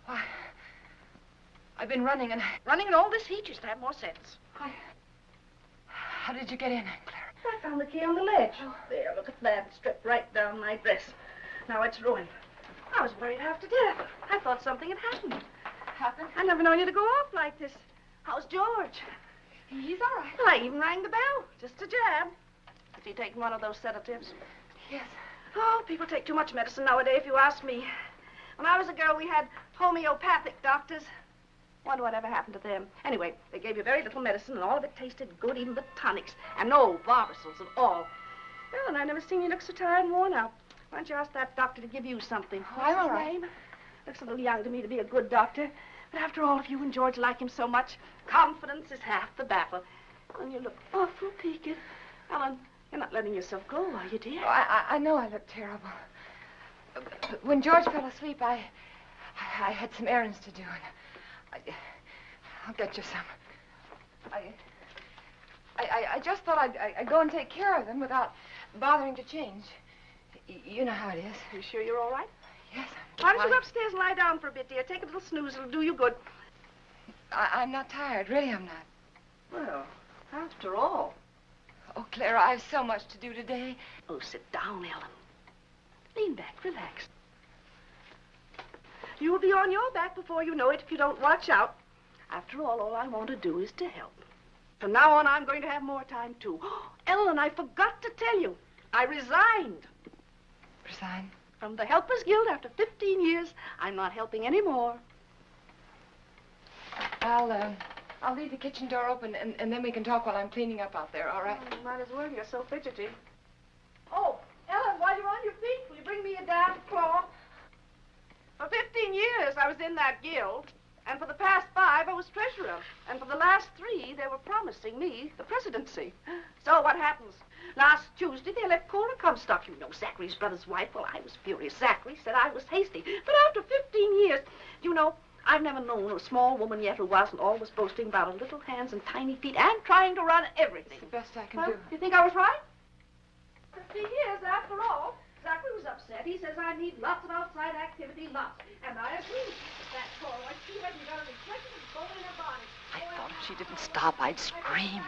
Why, I've been running and... Running in all this heat, you should have more sense. How did you get in, Aunt Clara? I found the key on the ledge. Oh. There, look at that. It stripped right down my dress. Now it's ruined. I was worried half to death. I thought something had happened. Happened? I never known you to go off like this. How's George? He's all right. Well, I even rang the bell. Just a jab. Has he taken one of those sedatives? Yes. Oh, people take too much medicine nowadays, if you ask me. When I was a girl, we had homeopathic doctors. Wonder whatever happened to them. Anyway, they gave you very little medicine, and all of it tasted good, even the tonics. And no Barbasils at all. Well, and I never seen you look so tired and worn out. Why don't you ask that doctor to give you something? Oh, I'm all What's his right. name? Looks a little young to me to be a good doctor. But after all, if you and George like him so much, confidence is half the battle. And you look awful peaked. Ellen, you're not letting yourself go, are you, dear? Oh, I know I look terrible. But when George fell asleep, I had some errands to do, and I'll get you some. I just thought I'd go and take care of them without bothering to change. You know how it is. You sure you're all right? Yes. Why don't you go upstairs and lie down for a bit, dear? Take a little snooze. It'll do you good. I'm not tired. Really, I'm not. Well, after all. Oh, Clara, I have so much to do today. Oh, sit down, Ellen. Lean back. Relax. You'll be on your back before you know it if you don't watch out. After all I want to do is to help. From now on, I'm going to have more time, too. Ellen, I forgot to tell you. I resigned. Resign? From the Helpers Guild after 15 years. I'm not helping anymore. I'll leave the kitchen door open, and then we can talk while I'm cleaning up out there, all right? Oh, might as well. You're so fidgety. Oh, Ellen, while you're on your feet, will you bring me a damp cloth? For 15 years, I was in that guild. And for the past 5, I was treasurer. And for the last 3, they were promising me the presidency. So what happens? Last Tuesday, they let Cora Comstock, you know, Zachary's brother's wife. Well, I was furious. Zachary said I was hasty. But after 15 years, you know, I've never known a small woman yet who wasn't always boasting about her little hands and tiny feet and trying to run everything. It's the best I can Well, do. You think I was right? 15 years, after all. Zachary was upset. He says I need lots of outside activity, lots. And I agree. That Cora, she hasn't got a reflection of bone in her body. I thought if she didn't stop, I'd scream.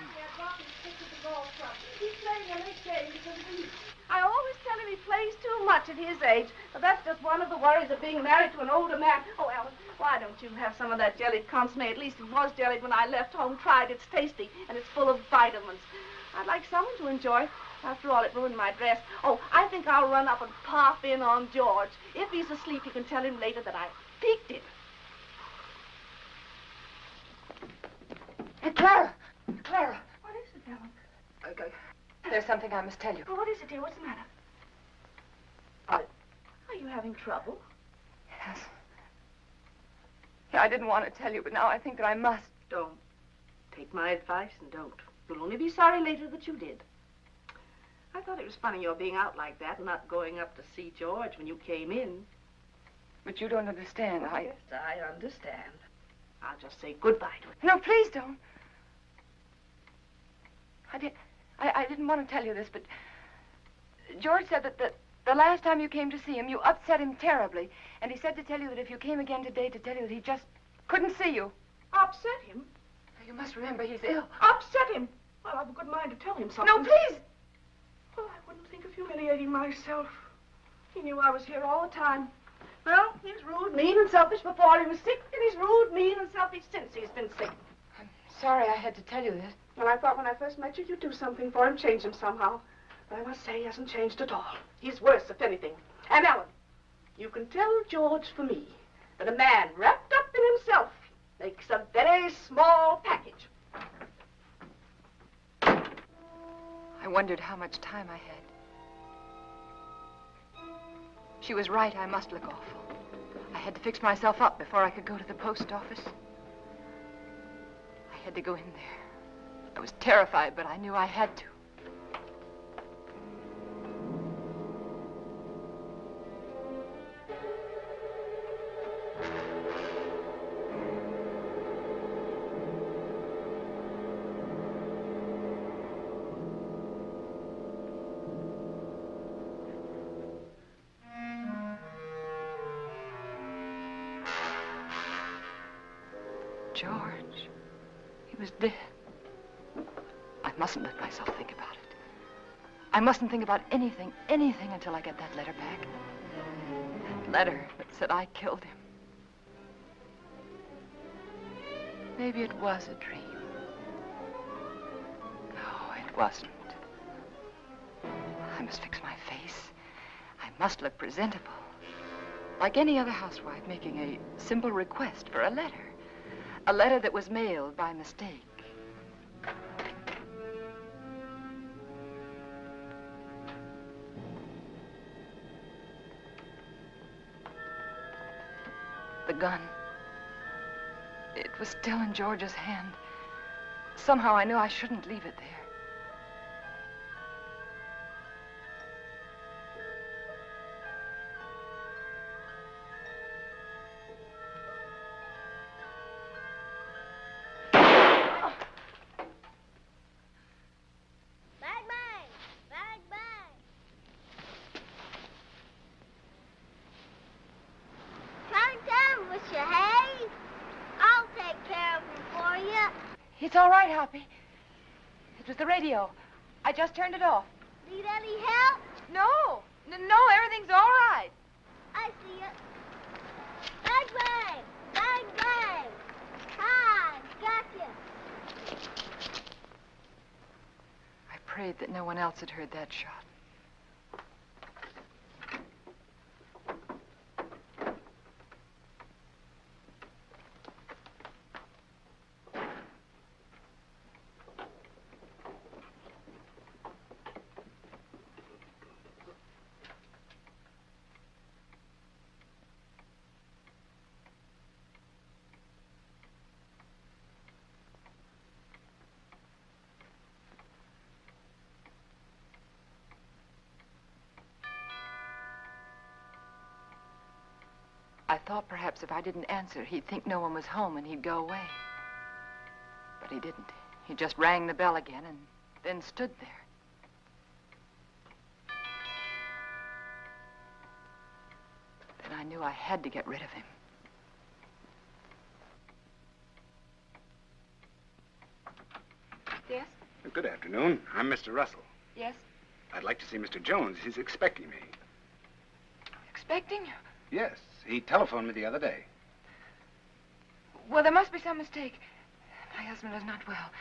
He's playing a late game because of me. I always tell him he plays too much at his age, but that's just one of the worries of being married to an older man. Oh, Ellen, why don't you have some of that jellied consomme? At least it was jellied when I left home. Tried. It's tasty, and it's full of vitamins. I'd like someone to enjoy. After all, it ruined my dress. Oh, I think I'll run up and pop in on George. If he's asleep, you can tell him later that I peeked him. Hey, Clara! Clara! What is it, Ellen? There's something I must tell you. Oh, what is it, dear? What's the matter? Are you having trouble? Yes. Yeah, I didn't want to tell you, but now I think that I must. Don't. Take my advice and don't. You'll only be sorry later that you did. I thought it was funny your being out like that and not going up to see George when you came in. But you don't understand. Yes, I understand. I'll just say goodbye to him. No, please don't. I didn't want to tell you this, but George said that the last time you came to see him, you upset him terribly. And he said to tell you that if you came again today, to tell you that he just couldn't see you. Upset him? You must remember he's ill. Upset him? Well, I've a good mind to tell him something. No, please! Well, I wouldn't think of humiliating myself. He knew I was here all the time. Well, he's rude, mean, and selfish before he was sick, and he's rude, mean, and selfish since he's been sick. I'm sorry I had to tell you this. Well, I thought when I first met you, you'd do something for him, change him somehow. But I must say he hasn't changed at all. He's worse, if anything. And Ellen, you can tell George for me that a man wrapped up in himself makes a very small package. I wondered how much time I had. She was right, I must look awful. I had to fix myself up before I could go to the post office. I had to go in there. I was terrified, but I knew I had to. George, he was dead. I mustn't let myself think about it. I mustn't think about anything until I get that letter back. That letter that said I killed him. Maybe it was a dream. No, it wasn't. I must fix my face. I must look presentable. Like any other housewife making a simple request for a letter. A letter that was mailed by mistake. The gun. It was still in George's hand. Somehow I knew I shouldn't leave it there. It's all right, Hoppy. It was the radio. I just turned it off. Need any help? No, everything's all right. I see it. Bang, bang! Bang, bang! Hi, gotcha. I prayed that no one else had heard that shot. I thought perhaps if I didn't answer, he'd think no one was home and he'd go away. But he didn't. He just rang the bell again and then stood there. Then I knew I had to get rid of him. Yes? Good afternoon. I'm Mr. Russell. Yes? I'd like to see Mr. Jones. He's expecting me. Expecting you? Yes. He telephoned me the other day. Well, there must be some mistake. My husband is not well.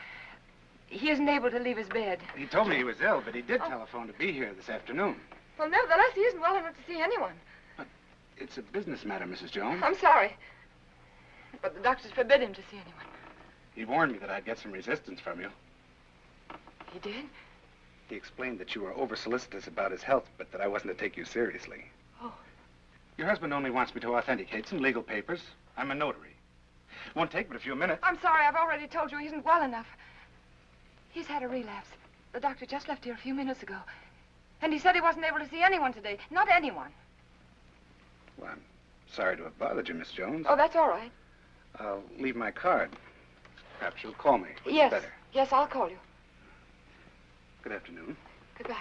He isn't able to leave his bed. He told me he was ill, but he did telephone to be here this afternoon. Well, nevertheless, he isn't well enough to see anyone. But it's a business matter, Mrs. Jones. I'm sorry. But the doctors forbid him to see anyone. He warned me that I'd get some resistance from you. He did? He explained that you were over-solicitous about his health, but that I wasn't to take you seriously. Oh. Your husband only wants me to authenticate some legal papers. I'm a notary. Won't take but a few minutes. I'm sorry. I've already told you he isn't well enough. He's had a relapse. The doctor just left here a few minutes ago. And he said he wasn't able to see anyone today. Not anyone. Well, I'm sorry to have bothered you, Miss Jones. Oh, that's all right. I'll leave my card. Perhaps you'll call me. Yes. Better. Yes, I'll call you. Good afternoon. Goodbye.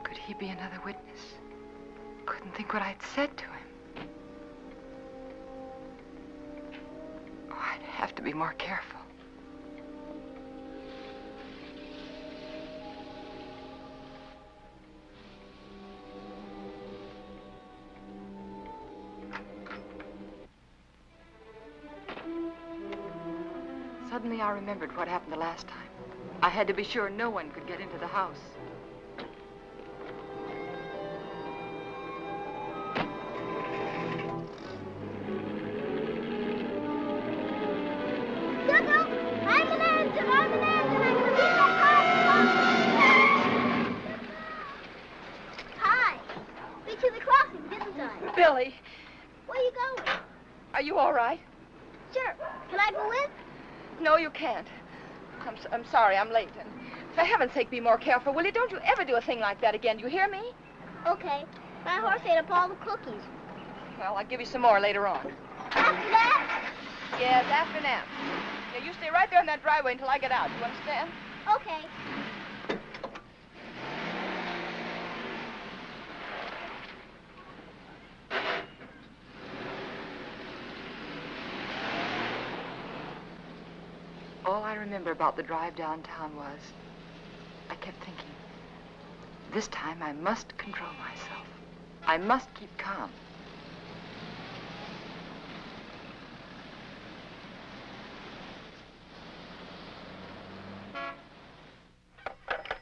Could he be another witness? Couldn't think what I'd said to him. Oh, I'd have to be more careful. Suddenly I remembered what happened the last time. I had to be sure no one could get into the house. Hi. Meet you at the crossing, didn't I? Billy! Where you going? Are you all right? Sure. Can I go with? No, you can't. I'm sorry, I'm late. And for heaven's sake, be more careful, will you? Don't you ever do a thing like that again. Do you hear me? Okay. My horse ate up all the cookies. Well, I'll give you some more later on. After that? Yes, after nap. Yeah, you stay right there in that driveway until I get out. You understand? Okay. All I remember about the drive downtown was I kept thinking, this time I must control myself. I must keep calm.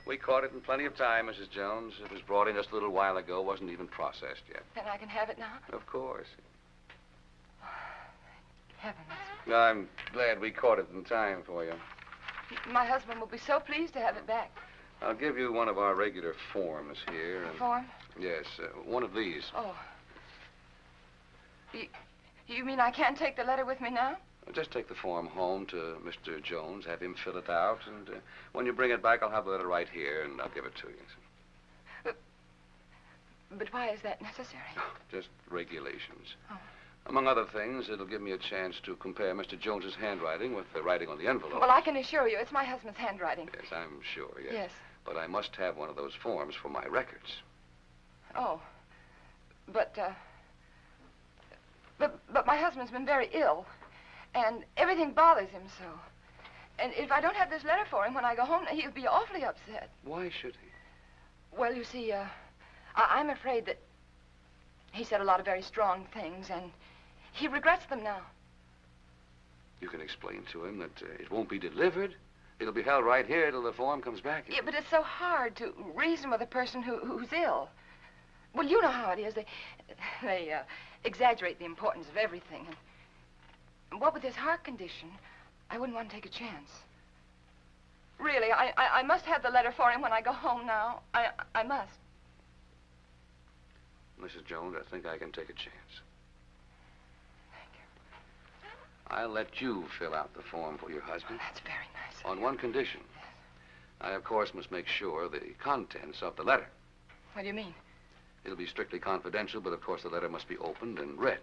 We caught it in plenty of time, Mrs. Jones. It was brought in just a little while ago. Wasn't even processed yet. Then I can have it now? Of course. Heavens. I'm glad we caught it in time for you. My husband will be so pleased to have it back. I'll give you one of our regular forms here. And Form? yes, one of these. Oh. You mean I can't take the letter with me now? Just take the form home to Mr. Jones, have him fill it out, and when you bring it back, I'll have the letter right here, and I'll give it to you. But why is that necessary? Just regulations. Oh. Among other things, it'll give me a chance to compare Mr. Jones's handwriting with the writing on the envelope. Well, I can assure you it's my husband's handwriting. Yes, I'm sure, yes. Yes. But I must have one of those forms for my records. Oh. But my husband's been very ill, and everything bothers him so. And if I don't have this letter for him when I go home, he'll be awfully upset. Why should he? Well, you see, I'm afraid that he said a lot of very strong things, and he regrets them now. You can explain to him that it won't be delivered. It'll be held right here till the form comes back. Yeah, but it's so hard to reason with a person who's ill. Well, you know how it is. They exaggerate the importance of everything. And what with his heart condition, I wouldn't want to take a chance. Really, I must have the letter for him when I go home now. I must. Mrs. Jones, I think I can take a chance. Thank you. I'll let you fill out the form for your husband. Oh, that's very nice. On one condition. Yes. I, of course, must make sure the contents of the letter. What do you mean? It'll be strictly confidential, but of course the letter must be opened and read.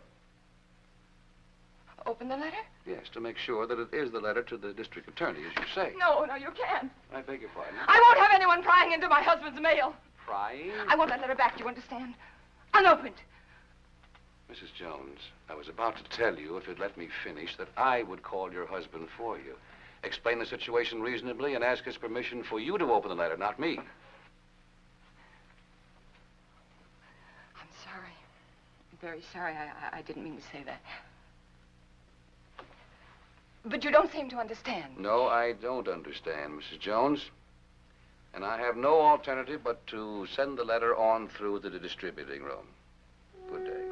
Open the letter? Yes, to make sure that it is the letter to the district attorney, as you say. No, you can't. I beg your pardon. I won't have anyone prying into my husband's mail. Prying? I want that letter back, do you understand? Unopened. Mrs. Jones, I was about to tell you, if you'd let me finish, that I would call your husband for you. Explain the situation reasonably and ask his permission for you to open the letter, not me. I'm sorry. I'm very sorry. I didn't mean to say that. But you don't seem to understand. No, I don't understand, Mrs. Jones. And I have no alternative but to send the letter on through to the distributing room. Good day.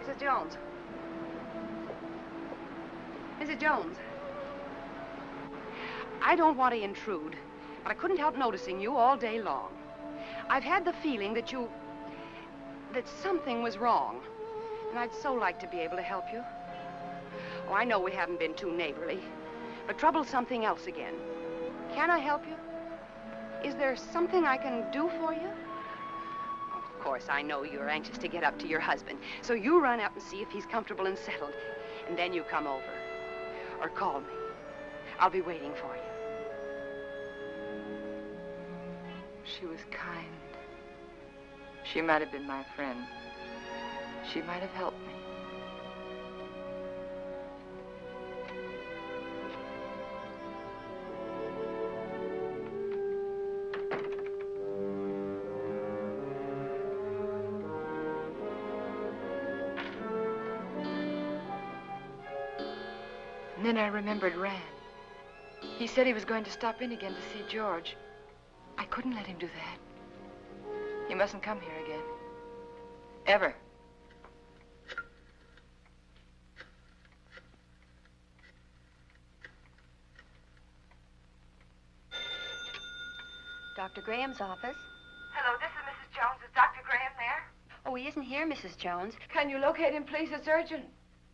Mrs. Jones. Mrs. Jones. I don't want to intrude, but I couldn't help noticing you all day long. I've had the feeling that something was wrong, and I'd so like to be able to help you. Oh, I know we haven't been too neighborly, but trouble's something else again. Can I help you? Is there something I can do for you? Of course, I know you're anxious to get up to your husband, so you run up and see if he's comfortable and settled, and then you come over. Or call me. I'll be waiting for you. She was kind. She might have been my friend. She might have helped me. And then I remembered Rand. He said he was going to stop in again to see George. I couldn't let him do that. He mustn't come here again. Ever. Dr. Graham's office. Hello, this is Mrs. Jones. Is Dr. Graham there? Oh, he isn't here, Mrs. Jones. Can you locate him, please? It's urgent.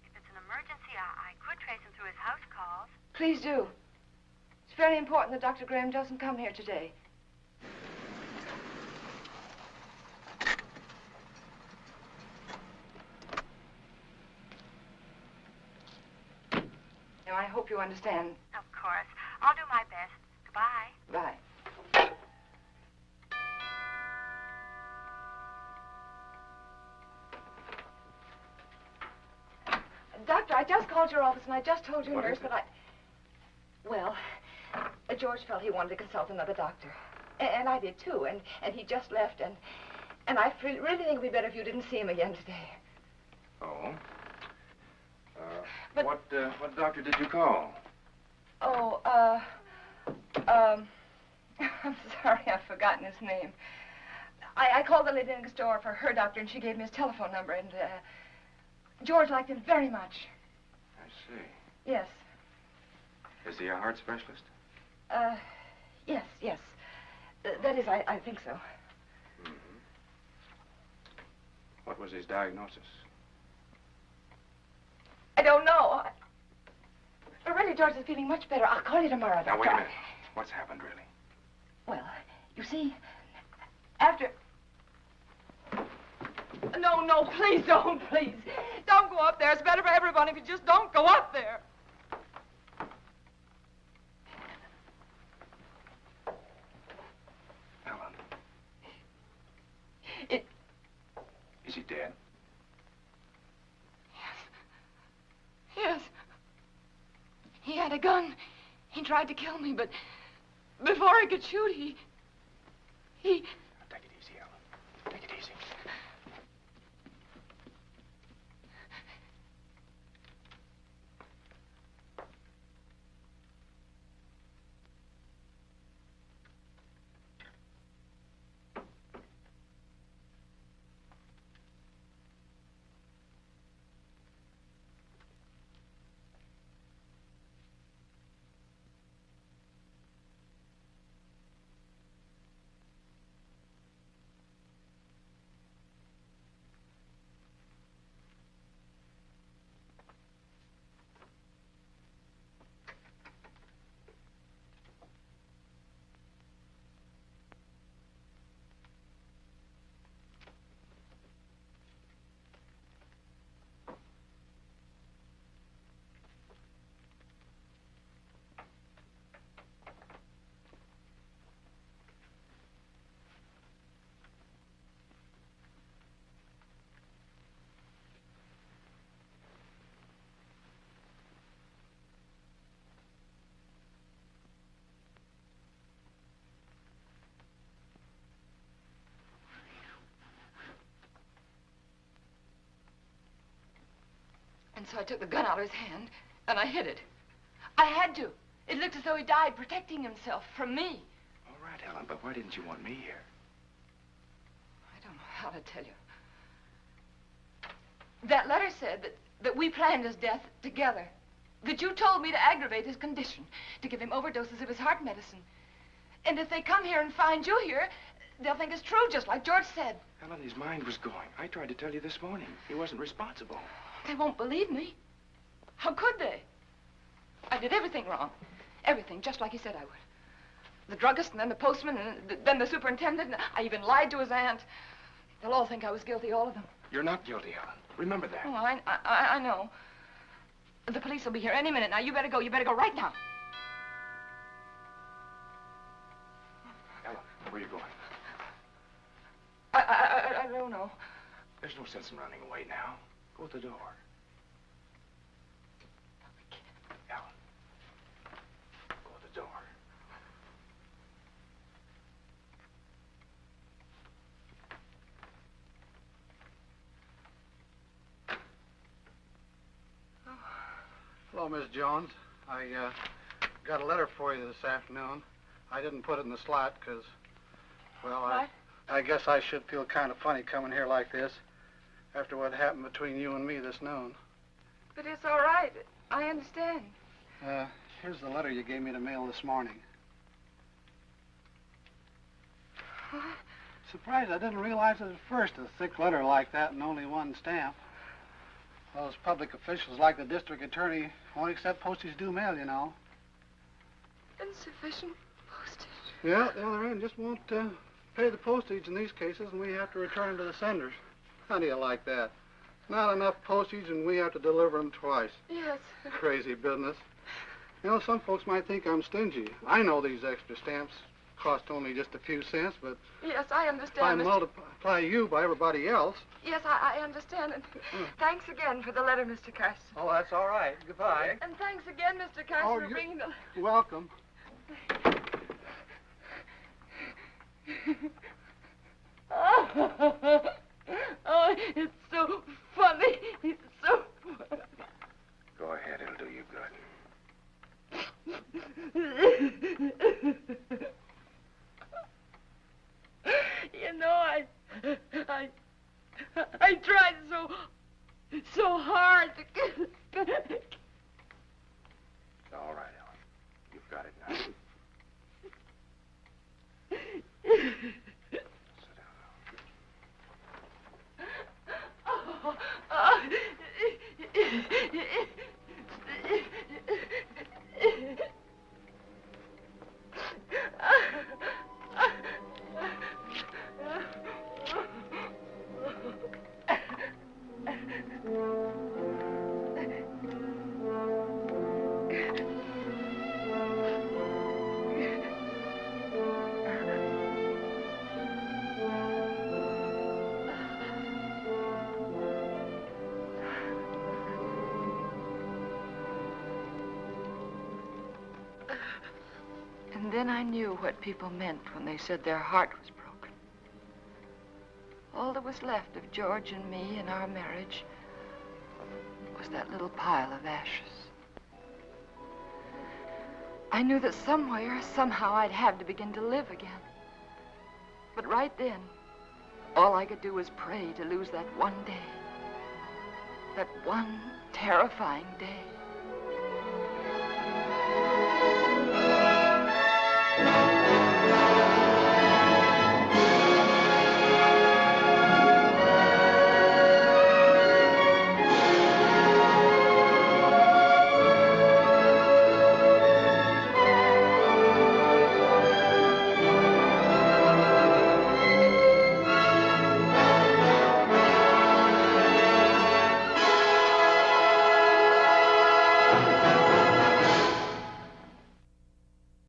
If it's an emergency, I could trace him through his house calls. Please do. It's very important that Dr. Graham doesn't come here today. Now, I hope you understand. Of course. I'll do my best. Goodbye. Bye. Doctor, I just called your office and I just told your nurse that Well, George felt he wanted to consult another doctor. And I did too. And he just left and I really think it'd be better if you didn't see him again today. Oh? But what doctor did you call? Oh, I'm sorry, I've forgotten his name. I called the lady next door for her doctor, and she gave me his telephone number, and George liked him very much. I see. Yes. Is he a heart specialist? Yes. That is, I think so. Mm-hmm. What was his diagnosis? I don't know. But really, George is feeling much better. I'll call you tomorrow, Doctor. Now, wait a minute. What's happened, really? Well, you see, after... No, please don't, please. Don't go up there. It's better for everyone if you just don't go up there. Ellen. It... Is he dead? Yes. He had a gun. He tried to kill me, but before I could shoot, he... Take it easy, Ellen. Take it easy. And so I took the gun out of his hand, and I hid it. I had to. It looked as though he died protecting himself from me. All right, Ellen, but why didn't you want me here? I don't know how to tell you. That letter said that we planned his death together. That you told me to aggravate his condition, to give him overdoses of his heart medicine. And if they come here and find you here, they'll think it's true, just like George said. Ellen, his mind was going. I tried to tell you this morning. He wasn't responsible. They won't believe me. How could they? I did everything wrong. Everything, just like he said I would. The druggist, and then the postman, and then the superintendent. And I even lied to his aunt. They'll all think I was guilty, all of them. You're not guilty, Ellen. Remember that. Oh, I know. The police will be here any minute. Now, you better go. You better go right now. Ellen, where are you going? I don't know. There's no sense in running away now. Go to the door. Ellen. Go to the door. Hello, Miss Jones. I got a letter for you this afternoon. I didn't put it in the slot because, well, I guess I should feel kind of funny coming here like this after what happened between you and me this noon. But it's all right. I understand. Here's the letter you gave me to mail this morning. What? Surprised I didn't realize it at first, a thick letter like that and only one stamp. Those public officials like the district attorney won't accept postage due mail, you know. Insufficient postage? Yeah, the other end just won't pay the postage in these cases, and we have to return them to the senders. How do you like that? Not enough postage, and we have to deliver them twice. Yes. Crazy business. You know, some folks might think I'm stingy. I know these extra stamps cost only just a few cents, but Yes, I if I understand. multiply you by everybody else... Yes, I understand. And thanks again for the letter, Mr. Carson. Oh, that's all right. Goodbye. And thanks again, Mr. Carson, for bringing the... Welcome. Oh, it's so funny. It's so funny. Go ahead, it'll do you good. You know, I tried so hard to get... All right, Ellen. You've got it now. Sit down And then I knew what people meant when they said their heart was broken. All that was left of George and me and our marriage was that little pile of ashes. I knew that somewhere, somehow, I'd have to begin to live again. But right then, all I could do was pray to lose that one day. That one terrifying day.